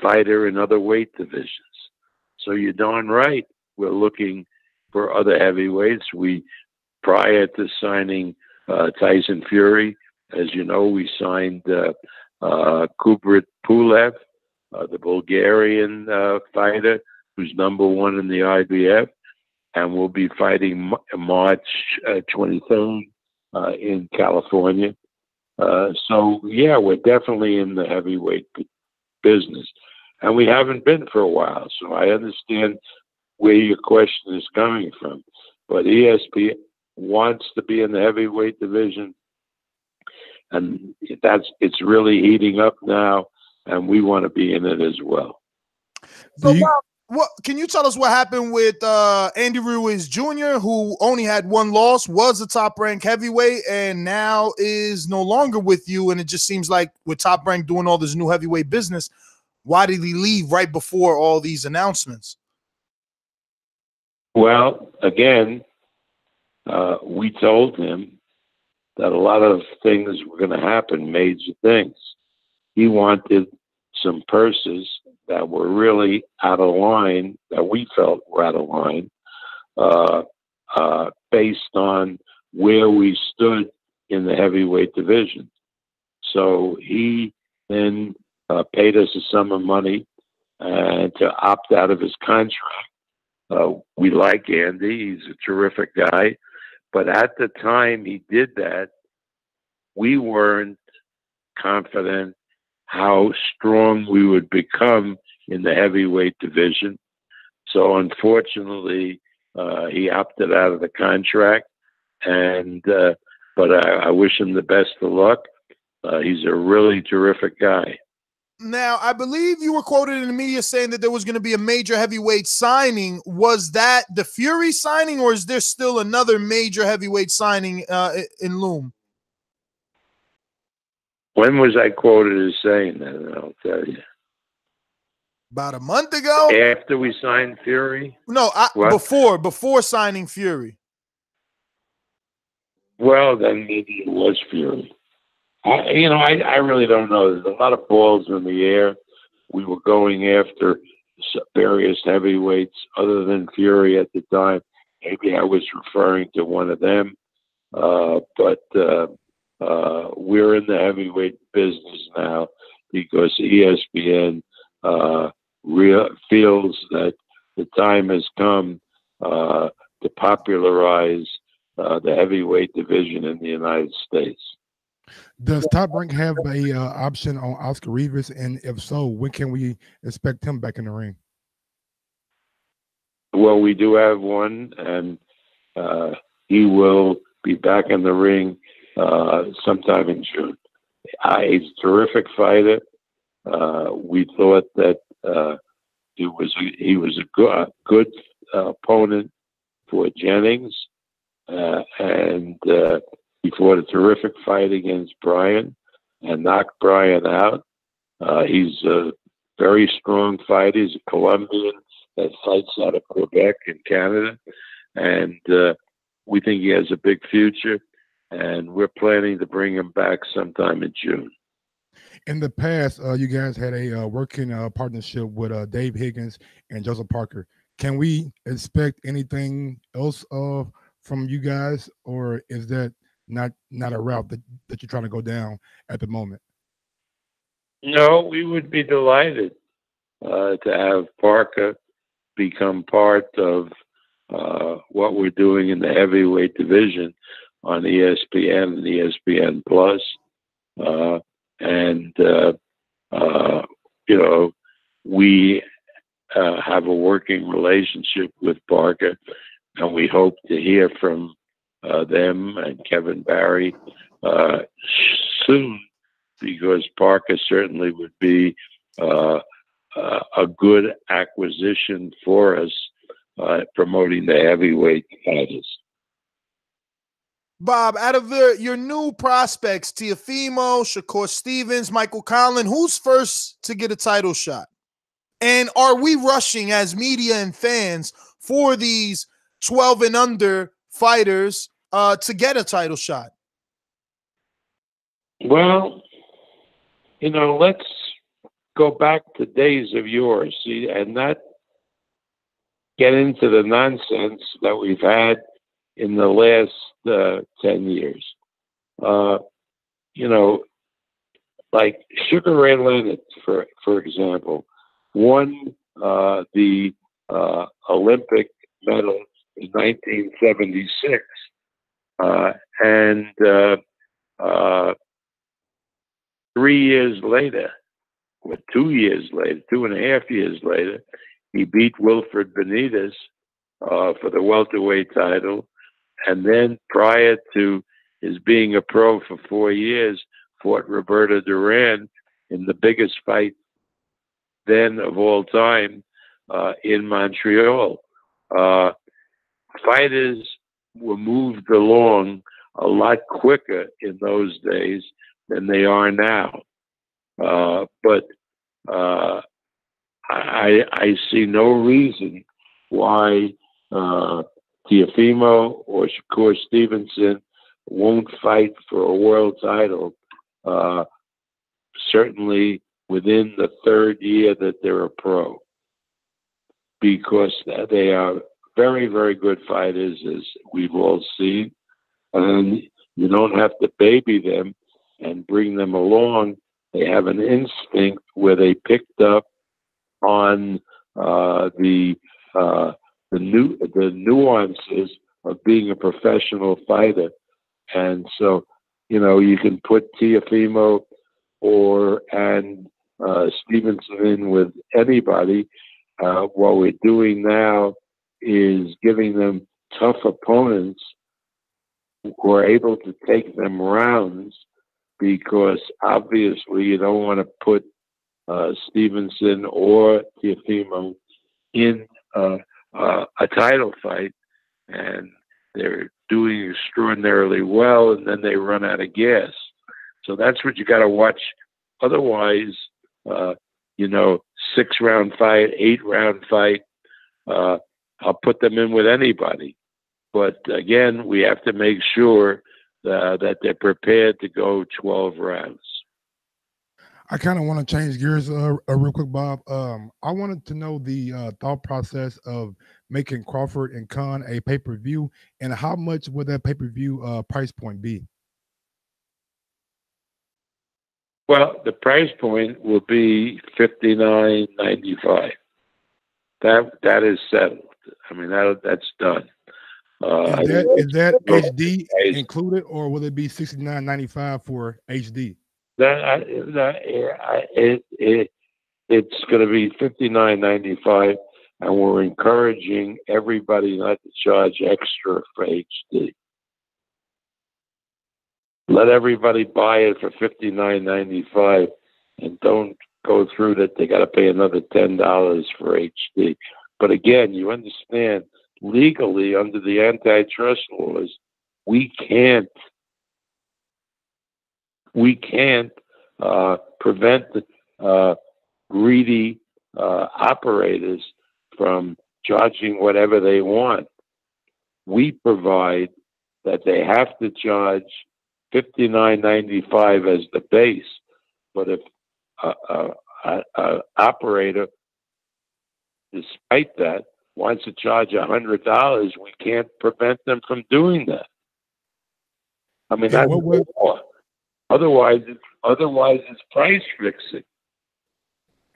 fighter in other weight divisions. So you're darn right, we're looking for other heavyweights. Prior to signing Tyson Fury, as you know, we signed Kubrat Pulev, the Bulgarian fighter who's #1 in the IBF, and we'll be fighting March 23rd in California. So, yeah, we're definitely in the heavyweight business. And we haven't been for a while, so I understand where your question is coming from. But ESPN wants to be in the heavyweight division, and it's really heating up now, and we want to be in it as well. So, Bob, can you tell us what happened with Andy Ruiz Jr., who only had one loss, was a top-ranked heavyweight, and now is no longer with you? And it just seems like with Top Rank doing all this new heavyweight business, why did he leave right before all these announcements? Well, again, we told him that a lot of things were going to happen, major things. He wanted some purses that were really out of line, that we felt were out of line, based on where we stood in the heavyweight division. So he then paid us a sum of money to opt out of his contract. We like Andy. He's a terrific guy. But at the time he did that, we weren't confident how strong we would become in the heavyweight division. So unfortunately, he opted out of the contract. And but I wish him the best of luck. He's a really terrific guy. Now, I believe you were quoted in the media saying that there was going to be a major heavyweight signing. Was that the Fury signing, or is there still another major heavyweight signing in loom? When was I quoted as saying that? I'll tell you. About a month ago? After we signed Fury? No, before signing Fury. Well, then maybe it was Fury. I really don't know. There's a lot of balls in the air. We were going after various heavyweights other than Fury at the time. Maybe I was referring to one of them. But we're in the heavyweight business now because ESPN feels that the time has come to popularize the heavyweight division in the United States. Does Top Rank have a option on Oscar Rivas? And if so, when can we expect him back in the ring? Well, we do have one, and he will be back in the ring sometime in June. He's a terrific fighter. We thought that he was a good opponent for Jennings, and he fought a terrific fight against Bryan and knocked Bryan out. He's a very strong fighter. He's a Colombian that fights out of Quebec in Canada, and we think he has a big future, and we're planning to bring him back sometime in June. In the past, you guys had a working partnership with Dave Higgins and Joseph Parker. Can we expect anything else from you guys, or is that not a route that you're trying to go down at the moment? No, we would be delighted to have Parker become part of what we're doing in the heavyweight division on ESPN and ESPN Plus. We have a working relationship with Parker, and we hope to hear from them and Kevin Barry soon, because Parker certainly would be a good acquisition for us, promoting the heavyweight fighters. Bob, out of your new prospects, Teofimo, Shakur Stevens, Michael Conlan, who's first to get a title shot? And are we rushing as media and fans for these 12 and under fighters to get a title shot? Well, let's go back to days of yore, see, and not get into the nonsense that we've had in the last 10 years. Like Sugar Ray Leonard, for example, won the Olympic medal in 1976, and 3 years later, or 2 years later, 2.5 years later, he beat Wilfred Benitez for the welterweight title. And then prior to his being a pro for 4 years, fought Roberto Duran in the biggest fight then of all time in Montreal. Fighters were moved along a lot quicker in those days than they are now. But I see no reason why Teofimo or Shakur Stevenson won't fight for a world title, certainly within the third year that they're a pro, because they are very, very good fighters, as we've all seen, and you don't have to baby them and bring them along. They have an instinct where they picked up on the nuances of being a professional fighter. And so, you can put Teofimo and Stevenson in with anybody. What we're doing now is giving them tough opponents who are able to take them rounds, because obviously you don't want to put Stevenson or Teofimo in a title fight, and they're doing extraordinarily well, and then they run out of gas. So that's what you got to watch. Otherwise, 6-round fight, 8-round fight, I'll put them in with anybody. But again, we have to make sure that they're prepared to go 12 rounds. I kind of want to change gears real quick, Bob. I wanted to know the thought process of making Crawford and Khan a pay-per-view, and how much would that pay-per-view price point be? Well, the price point will be $59.95. That is settled. I mean, that's done. Is that HD included, or will it be $69.95 for HD? It's going to be $59.95, and we're encouraging everybody not to charge extra for HD. Let everybody buy it for $59.95, and don't go through that they got to pay another $10 for HD. But again, you understand, legally under the antitrust laws, we can't prevent greedy operators from charging whatever they want. We provide that they have to charge $59.95 as the base, but if an operator, despite that, wants to charge $100, we can't prevent them from doing that. I mean, that's law. Otherwise it's price fixing.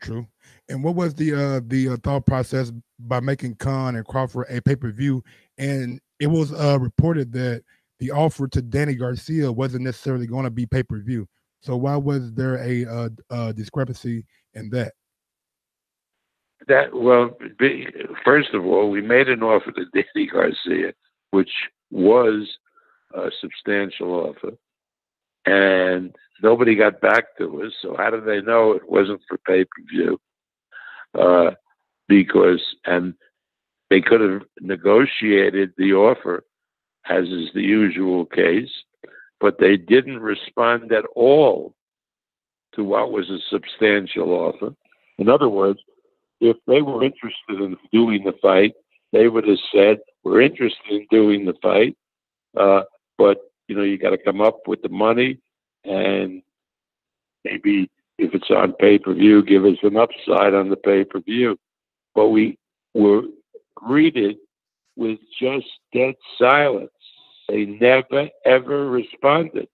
True. And what was the thought process by making Khan and Crawford a pay-per-view? And it was reported that the offer to Danny Garcia wasn't necessarily going to be pay-per-view. So why was there a discrepancy in that? First of all, we made an offer to Danny Garcia, which was a substantial offer. and nobody got back to us. So how do they know it wasn't for pay-per-view? And they could have negotiated the offer, as is the usual case, but they didn't respond at all to what was a substantial offer. In other words, if they were interested in doing the fight, they would have said, we're interested in doing the fight, but you got to come up with the money, and maybe if it's on pay-per-view, give us an upside on the pay-per-view. But we were greeted with just dead silence. They never, ever responded.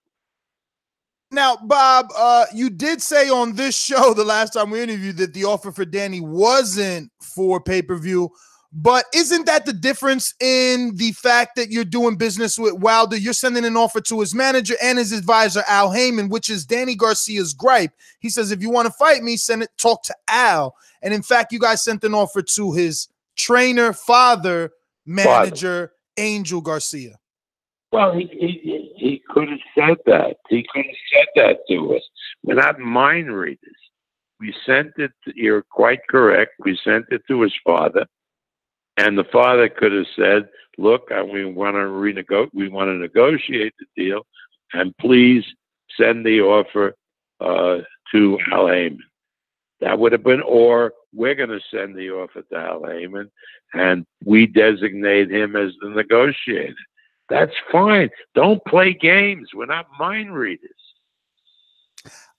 Now, Bob, you did say on this show the last time we interviewed that the offer for Danny wasn't for pay-per-view, but isn't that the difference in the fact that you're doing business with Wilder? You're sending an offer to his manager and his advisor, Al Haymon, which is Danny Garcia's gripe. He says, if you want to fight me, talk to Al. And in fact, you guys sent an offer to his trainer, father, manager, Angel Garcia. Well, he could have said that. He could have said that to us. We're not mind readers. We sent it, you're quite correct, we sent it to his father, and the father could have said, look, we want to negotiate the deal, and please send the offer to Al Haymon. That would have been, or we're going to send the offer to Al Haymon, and we designate him as the negotiator. That's fine. Don't play games. We're not mind readers.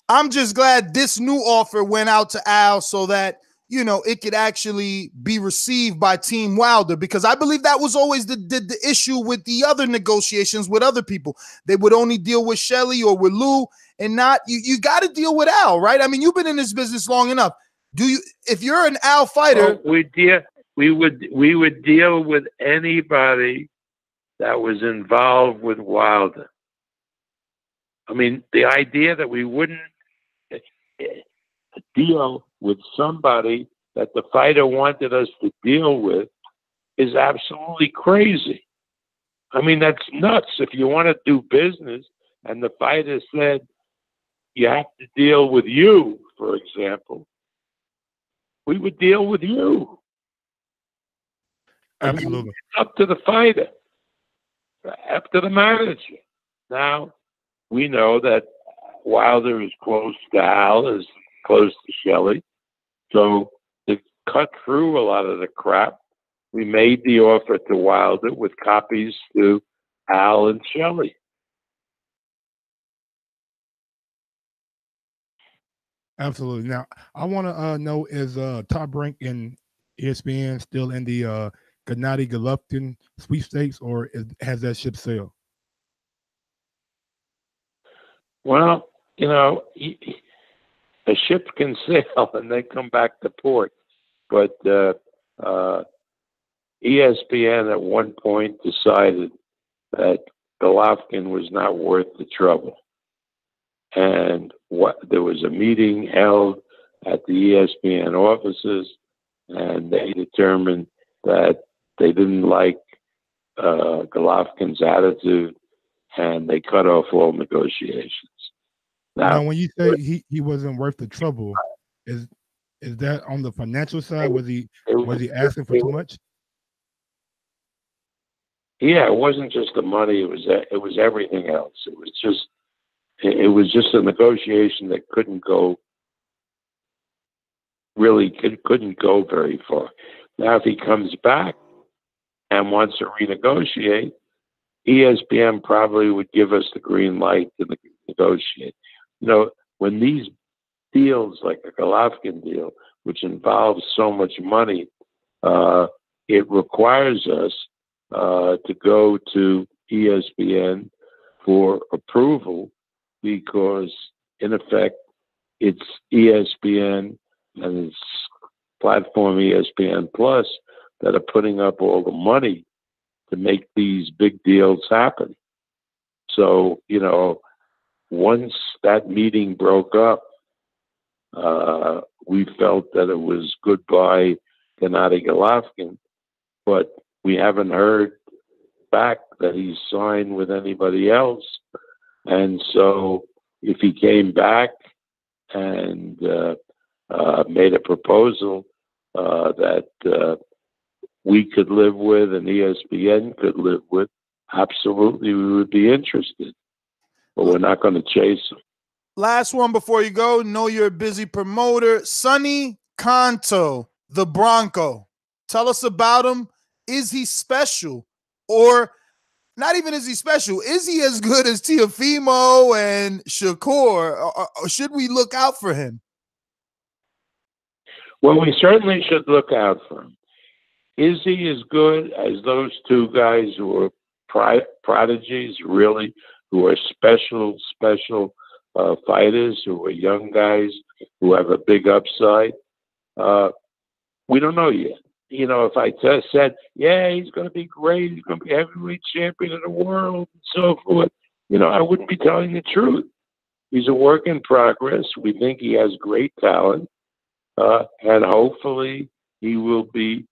I'm just glad this new offer went out to Al so that, it could actually be received by Team Wilder, because I believe that was always the issue with the other negotiations with other people. They would only deal with Shelly or with Lou, and not you got to deal with Al, right? I mean, you've been in this business long enough. If you're an Al fighter, we would deal with anybody that was involved with Wilder. I mean, the idea that we wouldn't deal with somebody that the fighter wanted us to deal with is absolutely crazy. I mean, that's nuts. If you want to do business and the fighter said, you have to deal with you, for example, we would deal with you. Absolutely. I mean, it's up to the fighter, up to the manager. Now, we know that Wilder is close to Al, is close to Shelly. So to cut through a lot of the crap, we made the offer to Wilder with copies to Al and Shelly. Absolutely. Now, I want to know, is Top Rank and ESPN still in the Gennady Golovkin sweepstakes, or has that ship sailed? Well, a ship can sail and they come back to port. But ESPN at one point decided that Golovkin was not worth the trouble. And there was a meeting held at the ESPN offices, and they determined that they didn't like Golovkin's attitude, and they cut off all negotiations. Now, when you say he wasn't worth the trouble, is that on the financial side? Was he asking for too much? Yeah, it wasn't just the money. It was everything else. It was just a negotiation that couldn't go very far. Now, if he comes back and wants to renegotiate, ESPN probably would give us the green light to negotiate. When these deals, like a Golovkin deal, which involves so much money, it requires us to go to ESPN for approval, because in effect it's ESPN and its platform ESPN Plus that are putting up all the money to make these big deals happen. So, once that meeting broke up, we felt that it was goodbye Gennady Golovkin, but we haven't heard back that he's signed with anybody else. And so if he came back and made a proposal that we could live with and ESPN could live with, absolutely we would be interested. But we're not going to chase him. Last one before you go. Know you're a busy promoter. Sonny Conto, the Bronco. Tell us about him. Is he special? Or not even is he special? Is he as good as Teofimo and Shakur? Or should we look out for him? Well, we certainly should look out for him. Is he as good as those two guys who are prodigies, really, who are special fighters, who are young guys, who have a big upside? We don't know yet. You know, if I just said, yeah, he's going to be great, he's going to be heavyweight champion of the world, and so forth, you know, I wouldn't be telling the truth. He's a work in progress. We think he has great talent, and hopefully he will be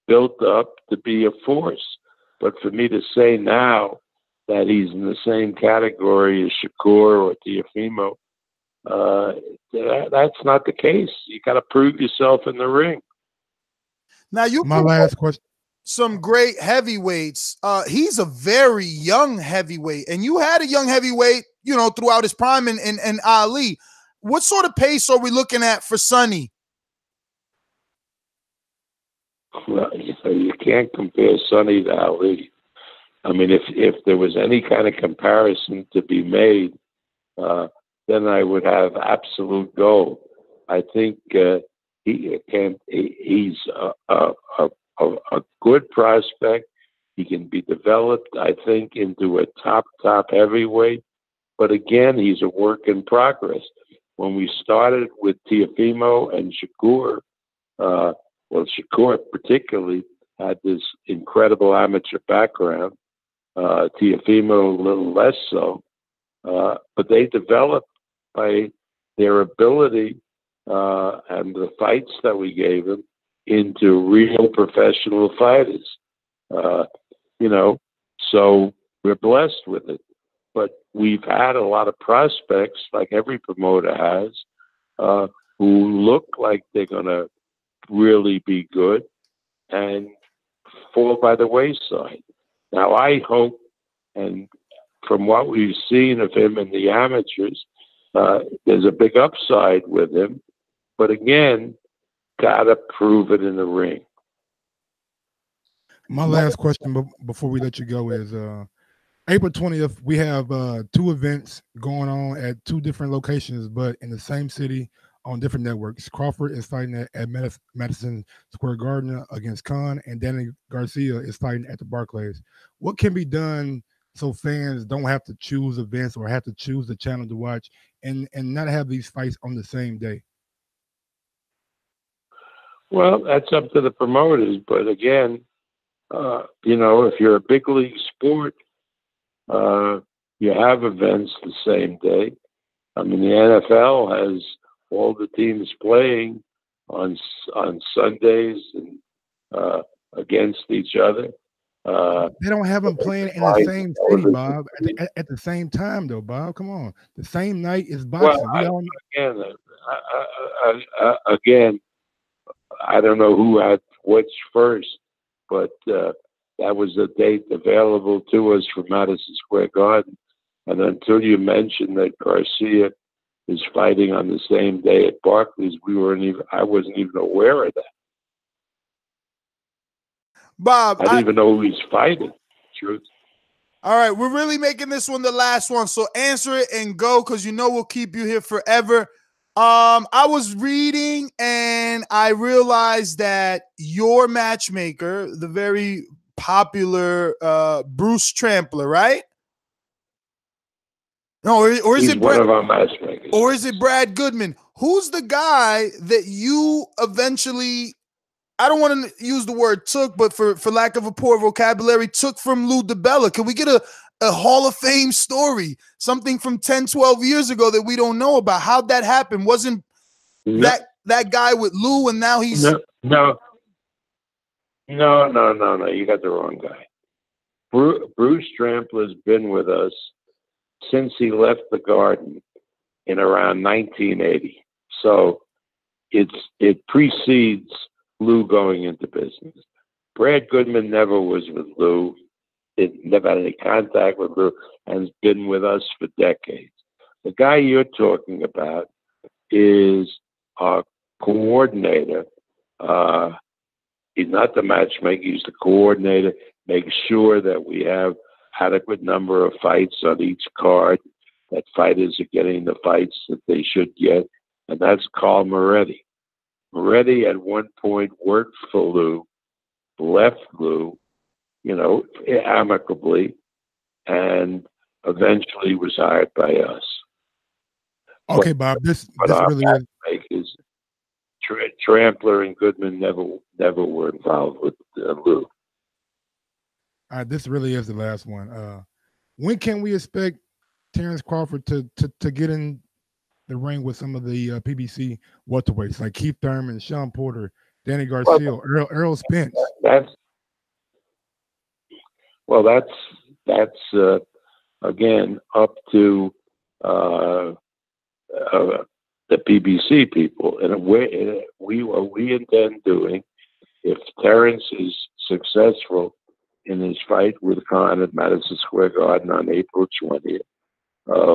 built up to be a force. But for me to say now that he's in the same category as Shakur or Teofimo, that's not the case. You got to prove yourself in the ring. Now my last question. Some great heavyweights. He's a very young heavyweight, and you had a young heavyweight, you know, throughout his prime and Ali. What sort of pace are we looking at for Sonny? Well, you can't compare Sonny to Ali. I mean, if there was any kind of comparison to be made, then I would have absolute gold. I think he's a good prospect. He can be developed, I think, into a top heavyweight. But again, he's a work in progress. When we started with Teofimo and Shakur, well, Shakur particularly had this incredible amateur background. Teofimo a little less so. But they developed by their ability and the fights that we gave them into real professional fighters. You know, so we're blessed with it. But we've had a lot of prospects, like every promoter has, who look like they're going to really be good and fall by the wayside. Now, I hope, and from what we've seen of him in the amateurs, there's a big upside with him. But again, gotta prove it in the ring. My last question before we let you go is April 20th, we have two events going on at two different locations, but in the same city on different networks. Crawford is fighting at Madison Square Garden against Khan, and Danny Garcia is fighting at the Barclays. What can be done so fans don't have to choose events or have to choose the channel to watch and not have these fights on the same day? Well, that's up to the promoters. But again, you know, if you're a big league sport, you have events the same day. I mean, the NFL has all the teams playing on Sundays and against each other. They don't have them playing in the same city, Bob. At the same time, though, Bob. Come on, the same night is boxing. Well, again, I don't know who had which first, but that was a date available to us from Madison Square Garden. And until you mentioned that Garcia is fighting on the same day at Barclays, I wasn't even aware of that. Bob, I didn't even know who he's fighting. Truth. All right, we're really making this one the last one, so answer it and go, because you know we'll keep you here forever. I was reading and I realized that your matchmaker, the very popular Bruce Trampler, right? No, or is He's it one Brad, of our matchmakers? Or is it Brad Goodman? Who's the guy that you eventually, I don't want to use the word took, but for lack of a poor vocabulary, took from Lou DiBella? Can we get a Hall of Fame story, something from 10, 12 years ago that we don't know about? How'd that happen? Wasn't that guy with Lou, and now he's... No. You got the wrong guy. Bruce Trampler's been with us since he left the Garden in around 1980. So it precedes Lou going into business. Brad Goodman never was with Lou. It never had any contact with Lou and has been with us for decades. The guy you're talking about is our coordinator. He's not the matchmaker, he's the coordinator, makes sure that we have adequate number of fights on each card, that fighters are getting the fights that they should get, and that's Carl Moretti. Moretti at one point worked for Lou, left Lou, amicably, and eventually was hired by us. Okay, Bob, this really is. Trampler and Goodman never were involved with Lou. This really is the last one. When can we expect Terrence Crawford to get in the ring with some of the PBC welterweights like Keith Thurman, Sean Porter, Danny Garcia, Errol Spence? That's again up to the PBC people, and we intend doing, if Terrence is successful in his fight with Khan at Madison Square Garden on April 20th,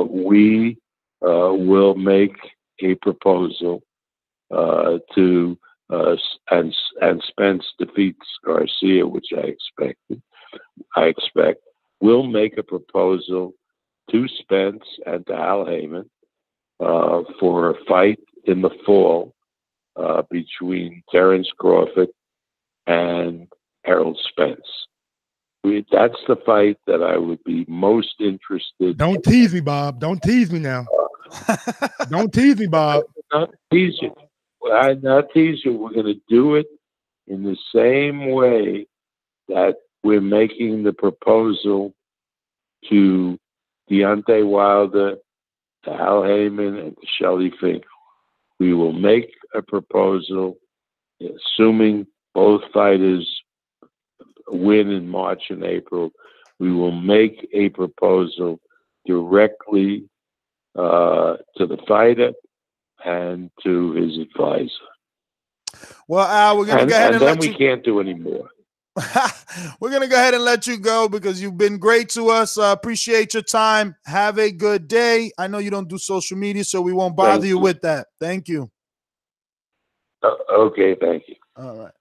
we will make a proposal to and Spence defeats Garcia, which I expect. We'll make a proposal to Spence and to Al Haymon for a fight in the fall between Terrence Crawford and Errol Spence. That's the fight that I would be most interested. Don't tease me, Bob. Don't tease me now. Don't tease me, Bob. Not tease you. I'm not tease you. We're going to do it in the same way that we're making the proposal to Deontay Wilder, to Al Haymon, and to Shelly Finkel. We will make a proposal, assuming both fighters win in March and April. We will make a proposal directly to the fighter and to his advisor. Well, Al, we're going to go ahead and then we can't do any more. We're going to go ahead and let you go because you've been great to us. Appreciate your time. Have a good day. I know you don't do social media, so we won't bother you with that. Thank you. Okay, thank you. All right.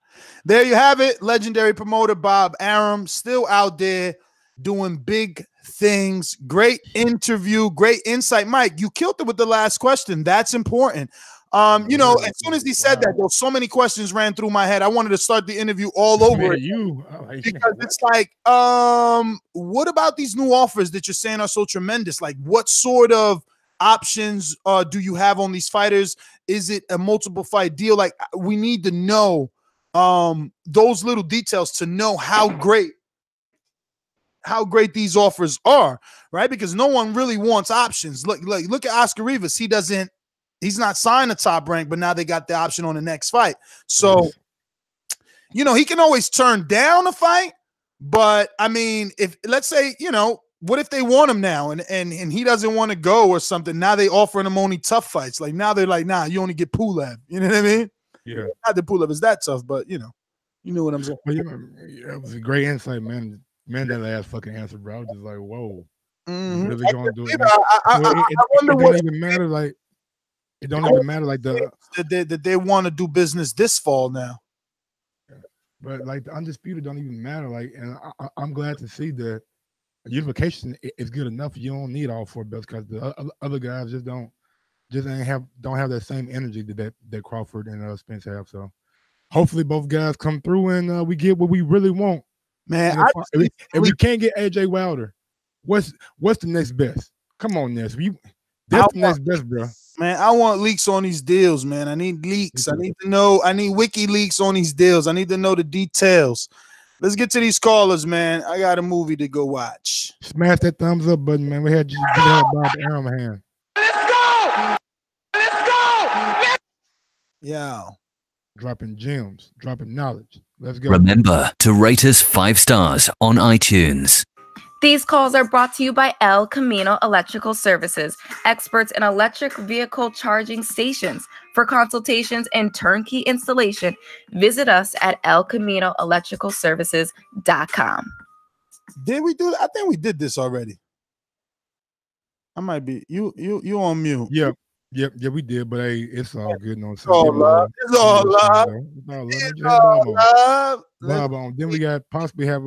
There you have it. Legendary promoter Bob Arum, still out there doing big things. Great interview, great insight. Mike, you killed it with the last question. That's important. As soon as he said that, there were so many questions ran through my head. I wanted to start the interview all over because it's like, what about these new offers that you're saying are so tremendous? Like, what sort of options do you have on these fighters? Is it a multiple fight deal? Like, we need to know those little details to know how great these offers are, right? Because no one really wants options. Look at Oscar Rivas. He's not signed a Top Rank, but now they got the option on the next fight. So, he can always turn down a fight. But I mean, if let's say, what if they want him now and he doesn't want to go or something? Now they offering him only tough fights. Like now they're like, nah, you only get Pulev. You know what I mean? Yeah. Not that Pulev is that tough, but you know what I'm saying. Well, it was a great insight, man. Man, that last fucking answer, bro. I was just like, whoa. Mm-hmm. Really gonna do it? I wonder what don't even matter. Like, it don't even matter. Like that they want to do business this fall now. But like the undisputed don't even matter. Like, and I'm glad to see that unification is good enough. You don't need all four belts because the other guys don't have that same energy that Crawford and Spence have. So hopefully both guys come through and we get what we really want. Man, if we can't get AJ Wilder, what's the next best? Come on, Ness. That's the next best, bro. Man, I want leaks on these deals, man. I need leaks. I need to know. I need WikiLeaks on these deals. I need to know the details. Let's get to these callers, man. I got a movie to go watch. Smash that thumbs up button, man. We had Bob Arum hand. Let's go! Yeah. Dropping gems, dropping knowledge. Let's go. Remember to rate us 5 stars on iTunes. These calls are brought to you by El Camino Electrical Services, experts in electric vehicle charging stations. For consultations and turnkey installation, visit us at elcaminoelectricalservices.com. Did we do that? I think we did this already. I might be you on mute. Yeah, we did, but hey, it's all good. No, It's all love. It's all love. Bob, then we got possibly have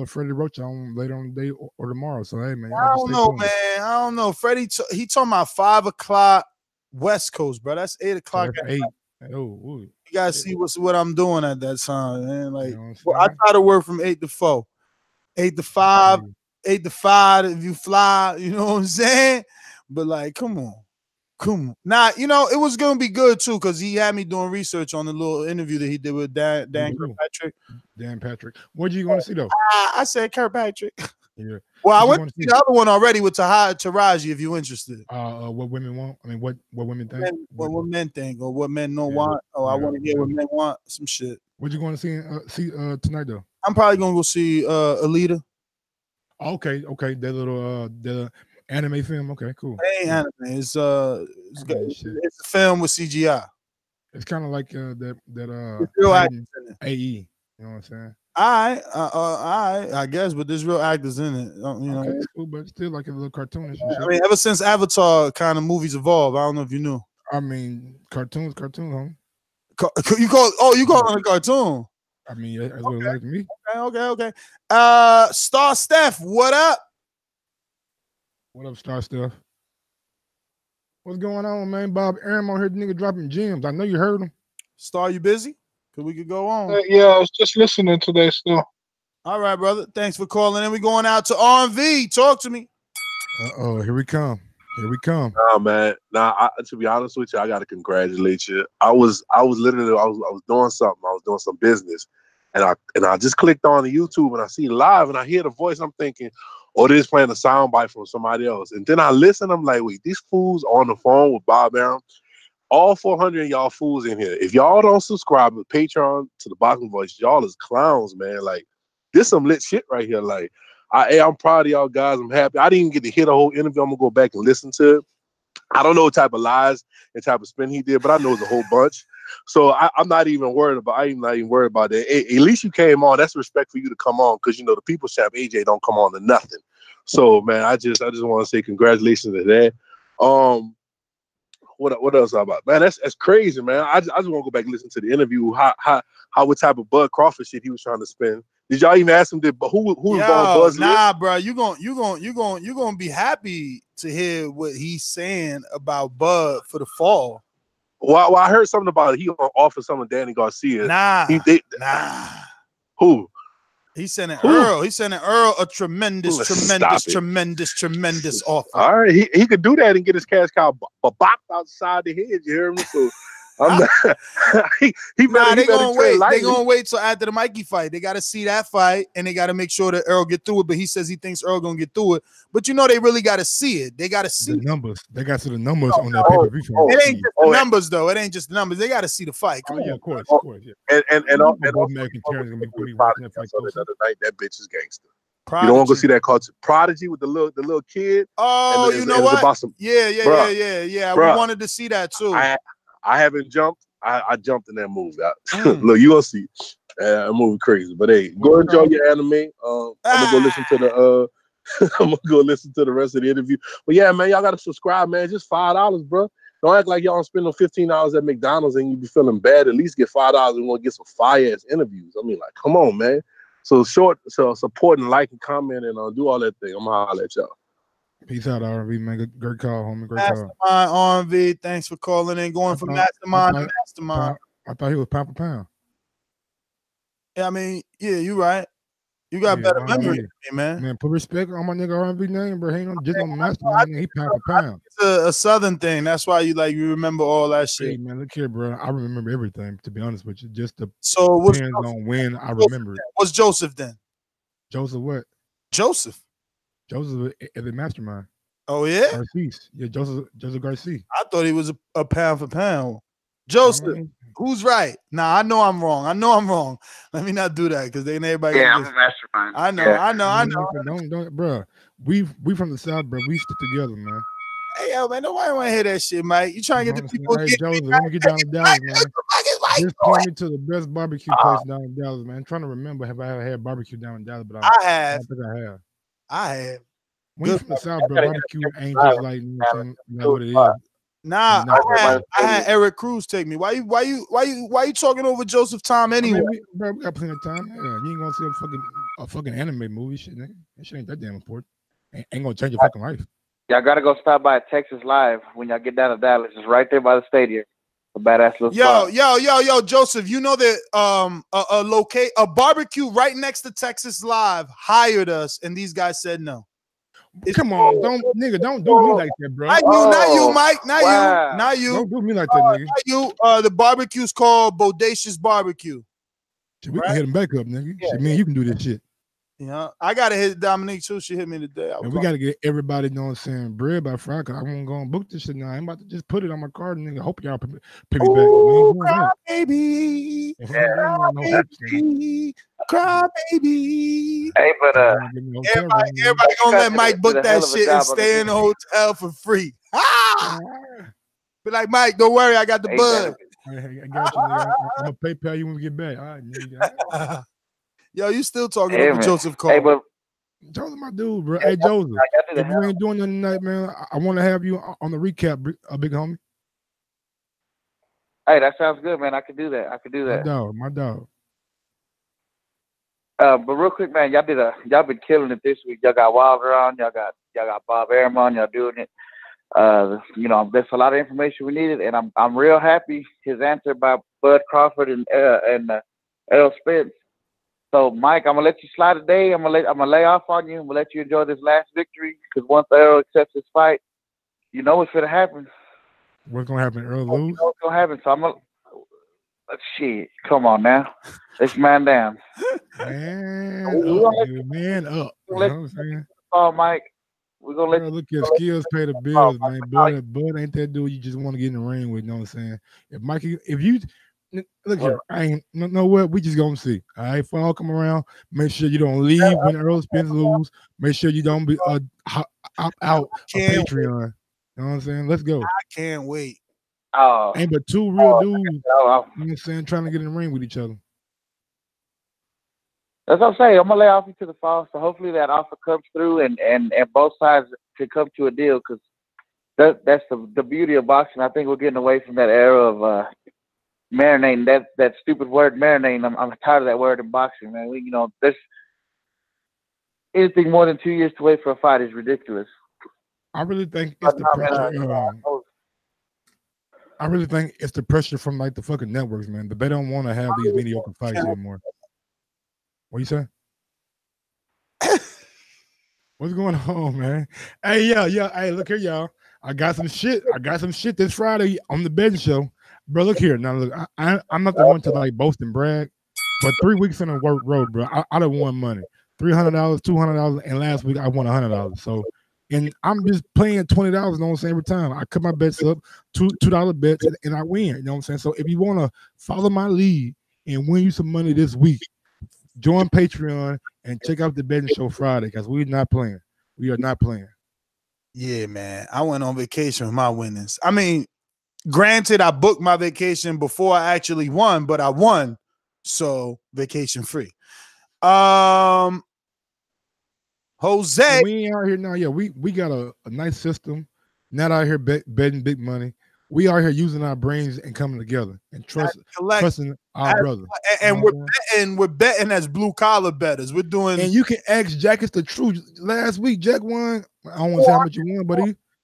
Freddie Roach on later on the day or tomorrow. So hey, man, I don't know, man. I don't know. Freddie, he talking about 5 o'clock West Coast, bro. That's 8 o'clock. So 8. Oh, you gotta see what I'm doing at that time, man. Like, I try to work from 8 to 4, 8 to 5, 8 to 5. If you fly, you know what I'm saying. But like, come on. Now, you know, it was gonna be good too, because he had me doing research on the little interview that he did with Dan Kirkpatrick. Dan Patrick. What you going to see though? I said Kirkpatrick. Yeah. Well, I went to see the other one already with Taraji, if you're interested. What women want? I mean, what women think? What men think, or what men don't want. Oh, I want to hear what men want. Some shit. What you going to see tonight though? I'm probably gonna go see Alita. Okay. That little the anime film. Okay, cool. It ain't anime. It's a film with CGI. It's kind of like that real actors in it. AE. You know what I'm saying? I guess, but there's real actors in it. You know, it's cool, but still like a little cartoonish. I mean, ever since Avatar kind of movies evolved, I don't know if you knew. I mean, cartoons, homie. You call it a cartoon? I mean, that's what it like to me. Okay. Star Steph, what up? What up, Star Steph? What's going on, man? Bob Arum on here, the nigga dropping gems. I know you heard him. Star, you busy? Cause we could go on. Yeah, I was just listening today still. All right, brother. Thanks for calling in. We going out to R&V. Talk to me. Here we come. Nah, man. To be honest with you, I gotta congratulate you. I was literally doing something. I was doing some business, and I just clicked on the YouTube and I see live and I hear the voice. I'm thinking, oh, they're just playing a soundbite from somebody else. And then I listen. I'm like, wait, these fools on the phone with Bob Arum. All 400 of y'all fools in here. If y'all don't subscribe to Patreon to the Boxing Voice, y'all is clowns, man. Like, this some lit shit right here. Like, I'm proud of y'all guys. I'm happy. I didn't even get to hear the whole interview. I'm gonna go back and listen to it. I don't know what type of lies and type of spin he did, but I know it's a whole bunch. So I'm not even worried about. I'm not even worried about that. At least you came on. That's respect for you to come on, because you know the People's Champ AJ don't come on to nothing. So man, I just want to say congratulations to that. What else about? Man, that's crazy, man. I just want to go back and listen to the interview. How what type of Bud Crawford shit he was trying to spin. Did y'all even ask him? Who was on Buzz? Nah, bro. You gonna be happy to hear what he's saying about Bud for the fall. Well, I heard something about it. He gonna offer something to Danny Garcia. Nah. Who? He's sending Earl. He's sending Earl a tremendous offer. All right, he could do that and get his cash cow bopped outside the head. You hear me? So I'm not. They gonna wait. They gonna wait till after the Mikey fight. They gotta see that fight and they gotta make sure that Earl get through it. But he says he thinks Earl gonna get through it. But you know they really gotta see it. They gotta see the numbers. They got to see the numbers on that pay-per-view. It ain't just the numbers though. It ain't just the numbers. They gotta see the fight. Come on. Yeah, of course. Yeah. And American Terrors gonna be watching that fight. That bitch is gangster. Prodigy. You don't want to go see that cartoon Prodigy with the little kid. Oh, you know what? Yeah. Bruh, We wanted to see that too. I haven't jumped. I jumped in that movie. Look, you gonna see a movie crazy. But hey, go enjoy your anime. I'm gonna go listen to the I'm gonna go listen to the rest of the interview. But yeah, man, y'all gotta subscribe, man. Just $5, bro. Don't act like y'all spend $15 at McDonald's and you be feeling bad. At least get $5 and want to get some fire ass interviews. I mean, like, come on, man. So support and like and comment and do all that thing. I'm gonna holler at y'all. Peace out, R&V, man. Great call, homie. Great Mastermind call. R&V, thanks for calling in. Going from Mastermind to Mastermind. I thought he was pound for pound. Yeah, I mean, yeah, you right. You got better memory than me, man. Man, put respect on my nigga R&V name, bro. He ain't just on Mastermind. He pound for pound. It's a Southern thing. That's why you remember all that shit. Hey, man, look here, bro. I remember everything, to be honest with you. Just depends on when I remember it. What's Joseph then? Joseph what? Joseph is a Mastermind. Oh, yeah? Garcia. Yeah, Joseph Garcia. I thought he was a pound for pound. Joseph, who's right? Nah, I know I'm wrong. Let me not do that because then everybody. Yeah, I'm a mastermind. I know, Yeah. I know. Don't, bro. We from the South, bro. We stick together, man. Hey, yo, man, nobody want to hear that shit, Mike. You trying to get the people? Hey, Joseph, when we get down to Dallas, man, just point me to the best barbecue place down in Dallas, man. I'm trying to remember have I ever had barbecue down in Dallas, but I don't think I have. I have. When you from the South, bro, barbecue ain't just like, you know what I'm saying, like what it is. Nah, I had Eric Cruz take me. Why you talking over Joseph Tom anyway? I mean, bro, we got plenty of time. Yeah, you ain't gonna see a fucking anime movie, shit, nigga. That shit ain't that damn important. Ain't gonna change your fucking life. Y'all gotta go stop by Texas Live when y'all get down to Dallas. It's right there by the stadium. A badass little spot. Yo, Joseph, you know that a barbecue right next to Texas Live hired us, and these guys said no. Come on, don't do me like that, bro. Not you, Mike. Not you. Don't do me like that, nigga. Not you. The barbecue's called Bodacious Barbecue. We can hit him back up, nigga. Yeah, shit, man, you can do this shit. Yeah, I gotta hit Dominique too. She hit me today. And we gotta get everybody, you know what I'm saying, bread by Friday. Cause I won't go and book this shit now. I'm about to just put it on my card, and nigga. Hope y'all pay me back. Cry baby, cry baby. Hey, but everybody gonna let Mike book that shit and stay in the hotel for free. Be like, Mike, don't worry, I got the bud. I got you, nigga. I'm gonna PayPal you when we get back. All right, nigga. Yo, you still talking about Joseph Cole? Hey, but Joseph, my dude, bro. Hey, Joseph, if you ain't doing nothing tonight, man, I want to have you on the recap, big homie. Hey, that sounds good, man. I could do that. My dog. But real quick, man, y'all been killing it this week. Y'all got Wilder on. Y'all got Bob Arum on. Y'all doing it. You know, there's a lot of information we needed, and I'm real happy his answer by Bud Crawford and Errol Spence. So, Mike, I'm gonna let you slide today. I'm gonna lay off on you. I'm gonna let you enjoy this last victory because once Errol accepts his fight, you know what's gonna happen. What's gonna happen? Errol lose? You know what's gonna happen. So I'm gonna shit. Come on now, let's man down. Man up. You know what I'm saying? Oh, Mike, we're gonna let look at skills pay the bills, man. Bud ain't that dude you just want to get in the ring with. You know what I'm saying? If you look here, I ain't know what we just gonna see. All right, fall come around. Make sure you don't leave when Errol Spence lose. Make sure you don't be opt out of Patreon. You know what I'm saying? Let's go. I can't wait. Ain't but two real dudes. You know what I'm saying? Trying to get in the ring with each other. That's what I'm saying. I'm gonna lay off you to the fall. So hopefully that offer comes through and both sides can come to a deal because that's the beauty of boxing. I think we're getting away from that era of marinating, that stupid word marinating. I'm tired of that word in boxing, man. There's anything more than 2 years to wait for a fight is ridiculous. I really think it's the pressure. I really think it's the pressure from like the fucking networks, man. But they don't want to have these mediocre fights anymore. What you say? What's going on, man? Hey, yeah. Hey, look here, y'all. I got some shit this Friday on the betting show. Bro, look here. Now, look, I'm not the one to like boast and brag, but 3 weeks in a road, bro, I done won money. $300, $200, and last week I won $100. So, and I'm just playing $20, you know what I'm saying, every time. I cut my bets up, $2 bets, and I win, you know what I'm saying? So, if you want to follow my lead and win you some money this week, join Patreon and check out the betting show Friday because we're not playing. We are not playing. Yeah, man. I went on vacation with my winnings. I mean, granted, I booked my vacation before I actually won, but I won, so vacation free. Jose, we ain't out here now. Yeah, we got a nice system. Not out here betting big money. We are here using our brains and coming together and trusting our brother. And we're betting as blue collar bettors. We're doing. And you can ask Jack. It's the truth. Last week, Jack won. I don't want to say how much you won, but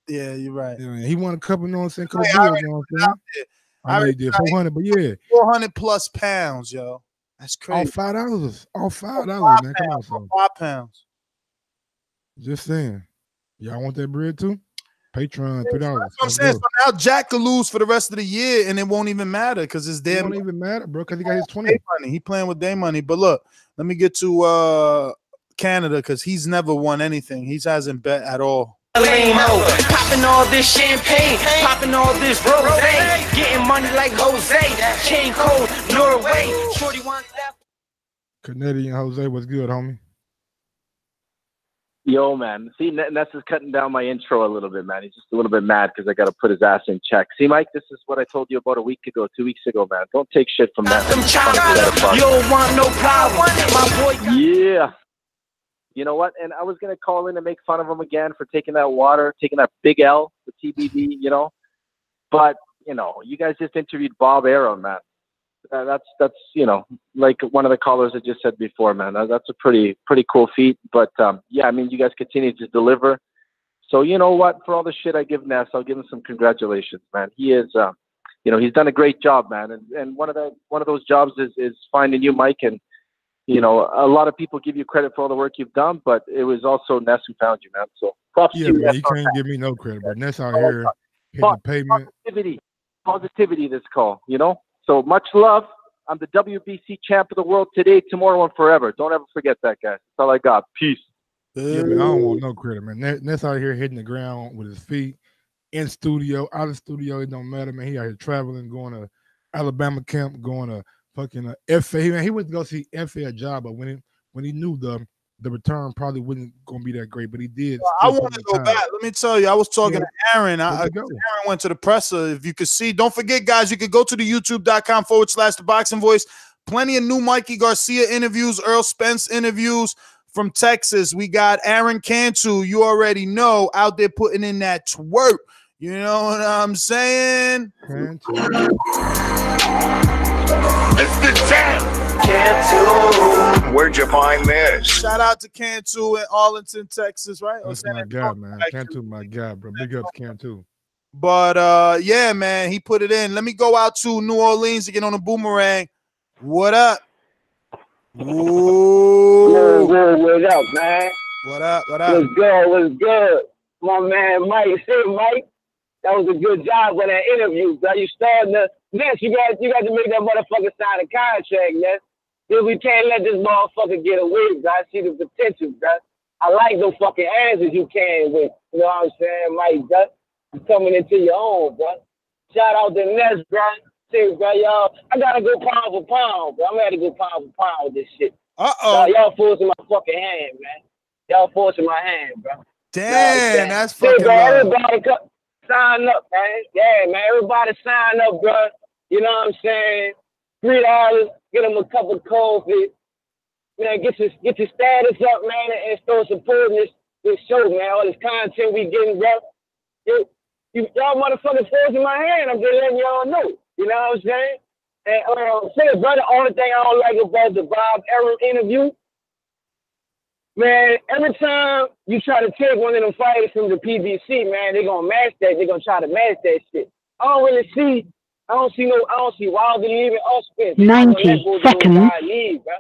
yeah, you're right. Yeah, he won a couple. You know what I'm saying? Couple deals. You know what I'm saying? I know he did 400, but yeah, 400 plus pounds, yo. That's crazy. All $5, man. Come on, son. £5. Just saying. Y'all want that bread too? Patreon, $3. That's what I'm saying. So now Jack could lose for the rest of the year, and it won't even matter because it's damn. It won't even matter, bro, because he got his 20 money. He playing with day money. But look, let me get to Canada because he's never won anything. He hasn't bet at all. lame hoe. Popping all this champagne, popping all this rose, getting money like Jose. Chain cold, Norway. Shorty wants left. Canadian Jose, what's good, homie? Yo, man. See, Ness is cutting down my intro a little bit, man. He's just a little bit mad because I got to put his ass in check. See, Mike, this is what I told you about a week ago, 2 weeks ago, man. Don't take shit from that. You don't want no problem, my boy. Yeah. You know what? And I was going to call in and make fun of him again for taking that water, taking that big L, the TBD, you know. But, you know, you guys just interviewed Bob Arum, man. That's you know, like one of the callers that just said before, man. That's a pretty cool feat. But yeah, I mean, you guys continue to deliver. So you know what? For all the shit I give Ness, I'll give him some congratulations, man. He is, you know, he's done a great job, man. And one of those jobs is finding you, Mike. And you know, a lot of people give you credit for all the work you've done, but it was also Ness who found you, man. So props to you. Man, you can't give me no credit, but Ness out here hitting the pavement. Positivity. This call, you know. So much love. I'm the WBC champ of the world today, tomorrow, and forever. Don't ever forget that, guys. That's all I got. Peace. Yeah, man, I don't want no credit, man. Ness out here hitting the ground with his feet, in studio, out of studio. It don't matter, man. He out here traveling, going to Alabama camp, going to fucking FA. Man, he went to go see FA a job, but when he knew the return probably wasn't going to be that great, but he did. Well, I want to go back. Let me tell you, I was talking to Aaron. Aaron went to the presser. If you could see, don't forget, guys, you could go to the youtube.com/ThaBoxingVoice. Plenty of new Mikey Garcia interviews, Earl Spence interviews from Texas. We got Aaron Cantu, you already know, out there putting in that twerk. You know what I'm saying? It's the champ. Cantu. Where'd you find this? Shout out to Cantu in Arlington, Texas, right? That's my guy, man. Cantu, my guy, bro. Big up Cantu. But yeah, man, he put it in. Let me go out to New Orleans to get on a boomerang. What up? Ooh. What up, man? What up? What up? What's good? My man, Mike. Say, Mike, that was a good job with that interview, bro. You starting to Yes, you got to make that motherfucker sign a contract, man. Then we can't let this motherfucker get away, bro. I see the potential, bro. I like those fucking answers you came with. You know what I'm saying, Mike, bro? You coming into your own, bro. Shout out to Ness, bro. See, bro, y'all. I gotta go pound for pound, bro. I'm gonna go pound for pound with this shit. Y'all forcing my fucking hand, man. Y'all forcing my hand, bro. Damn, that's fucking bro, everybody sign up, man. Yeah, man. Everybody sign up, bro. You know what I'm saying? $3, get them a cup of coffee. Man, get your status up, man, and start supporting this show, man. All this content we getting, bro. Y'all motherfuckers forcing my hand. I'm just letting y'all know. You know what I'm saying? And say, brother, the only thing I don't like about the Bob Arum interview, man, every time you try to take one of them fighters from the PBC, man, they're gonna match that. They're gonna try to match that shit. I don't see Wilder leaving Espn. 90 seconds. Leave, bro.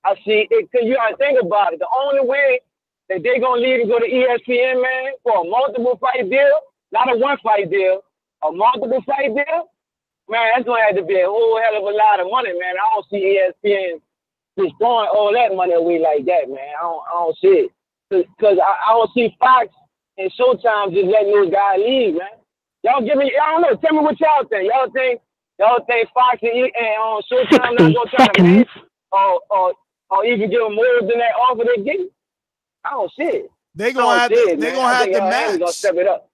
I see it, cause you gotta think about it. The only way that they're gonna leave and go to ESPN, man, for a multiple fight deal, not a one fight deal, a multiple fight deal, man, that's gonna have to be a whole hell of a lot of money, man. I don't see ESPN just throwing all that money away like that, man. I don't see it. Cause I don't see Fox and Showtime just letting those guys leave, man. Y'all give me, I don't know, tell me what y'all think. Y'all think Fox and Showtime not gonna try to match or even give them more than that offer they get? I don't see it. They're gonna have to match.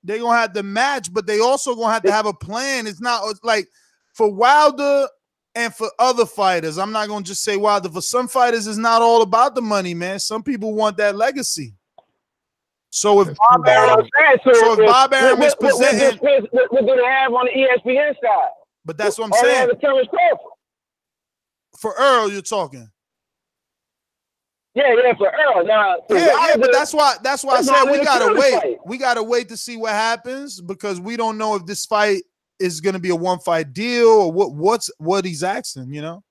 They're gonna have to match, but they also gonna have to have a plan. It's not like for Wilder and for other fighters. I'm not gonna just say Wilder. For some fighters, it's not all about the money, man. Some people want that legacy. So if Bob Arum is presenting, what do they have on the ESPN side? But that's what I'm saying. For Earl, you're talking. Yeah, for Earl. Now, but that's why I said we gotta wait. We gotta wait to see what happens because we don't know if this fight is gonna be a one fight deal or what he's asking, you know.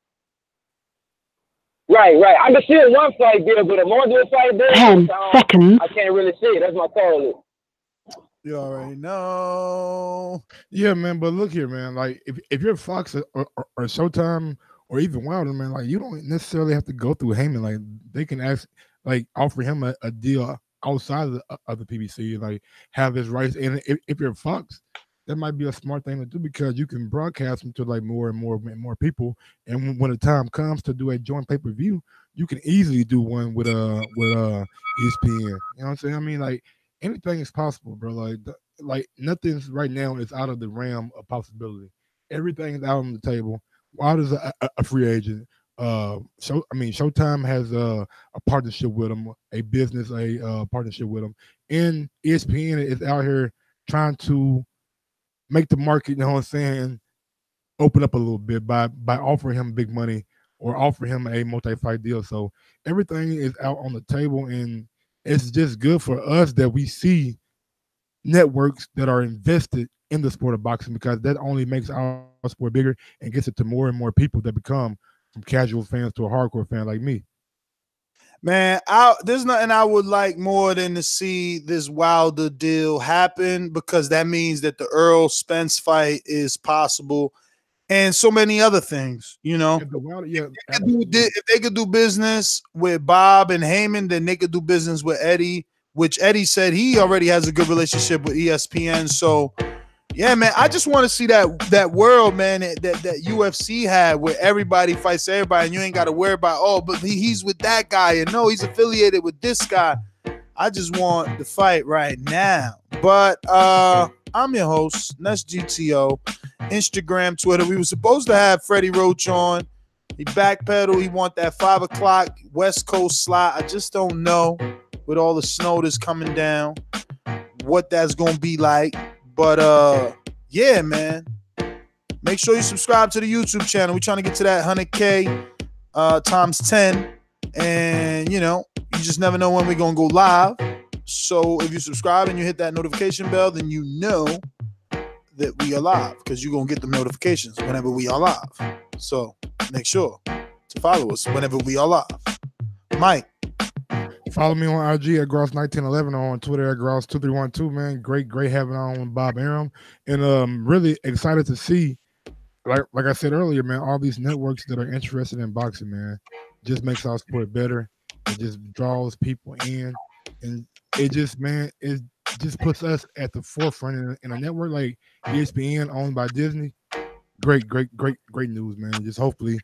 Right. I can see a one fight deal, but a multiple fight deal. 10 seconds. I can't really see it. That's my call. You already know. Yeah, man. But look here, man. Like if you're Fox or Showtime or even Wilder, man, like you don't necessarily have to go through Haymon. Like they can offer him a deal outside of the PBC, like have his rights. And if you're Fox, that might be a smart thing to do because you can broadcast them to like more and more and more people. And when the time comes to do a joint pay per view, you can easily do one with ESPN. You know what I'm saying? I mean, like anything is possible, bro. Like nothing's right now is out of the realm of possibility. Everything is out on the table. Wilder's a free agent. Showtime has a partnership with them, a business partnership with them, and ESPN is out here trying to make the market, you know what I'm saying, open up a little bit by offering him big money or offer him a multi-fight deal. So everything is out on the table, and it's just good for us that we see networks that are invested in the sport of boxing because that only makes our sport bigger and gets it to more and more people that become from casual fans to a hardcore fan like me. Man, there's nothing I would like more than to see this Wilder deal happen because that means that the Earl Spence fight is possible and so many other things, you know. If they could do business with Bob and Haymon, then they could do business with Eddie, which Eddie said he already has a good relationship with ESPN. So, yeah, man, I just want to see that world, man, that UFC had where everybody fights everybody and you ain't got to worry about, but he's with that guy and no, he's affiliated with this guy. I just want the fight right now. But I'm your host, Ness GTO, Instagram, Twitter. We were supposed to have Freddie Roach on. He backpedaled. He want that 5 o'clock West Coast slot. I just don't know with all the snow that's coming down what that's going to be like. But, yeah, man, make sure you subscribe to the YouTube channel. We're trying to get to that 100K times 10. And, you know, you just never know when we're going to go live. So if you subscribe and you hit that notification bell, then you know that we are live because you're going to get the notifications whenever we are live. So make sure to follow us whenever we are live. Mike. Follow me on IG at Gross1911, on Twitter at Gross2312, man. Great having on Bob Arum. And really excited to see, like I said earlier, man, all these networks that are interested in boxing, man. Just makes our sport better. It just draws people in. And it just puts us at the forefront in a network like ESPN owned by Disney. Great news, man. Just hopefully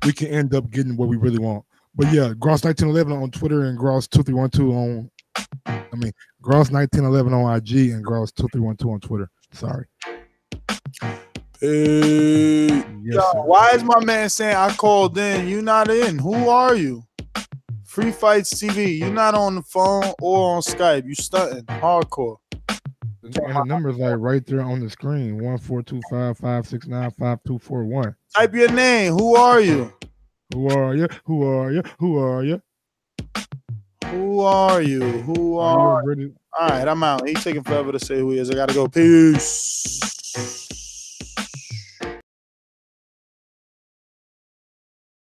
we can end up getting what we really want. But yeah, Gross1911 on Twitter and Gross2312 Gross1911 on IG and Gross2312 on Twitter. Sorry. Hey, yes, why is my man saying I called in? You not in. Who are you? Free Fights TV. You're not on the phone or on Skype. You stunting hardcore. And the number's like right there on the screen. 1-425-569-5241. Type your name. Who are you? Who are you? Who are you? Who are you? Who are you? Who are you? All right, I'm out. He's taking forever to say who he is. I gotta go. Peace.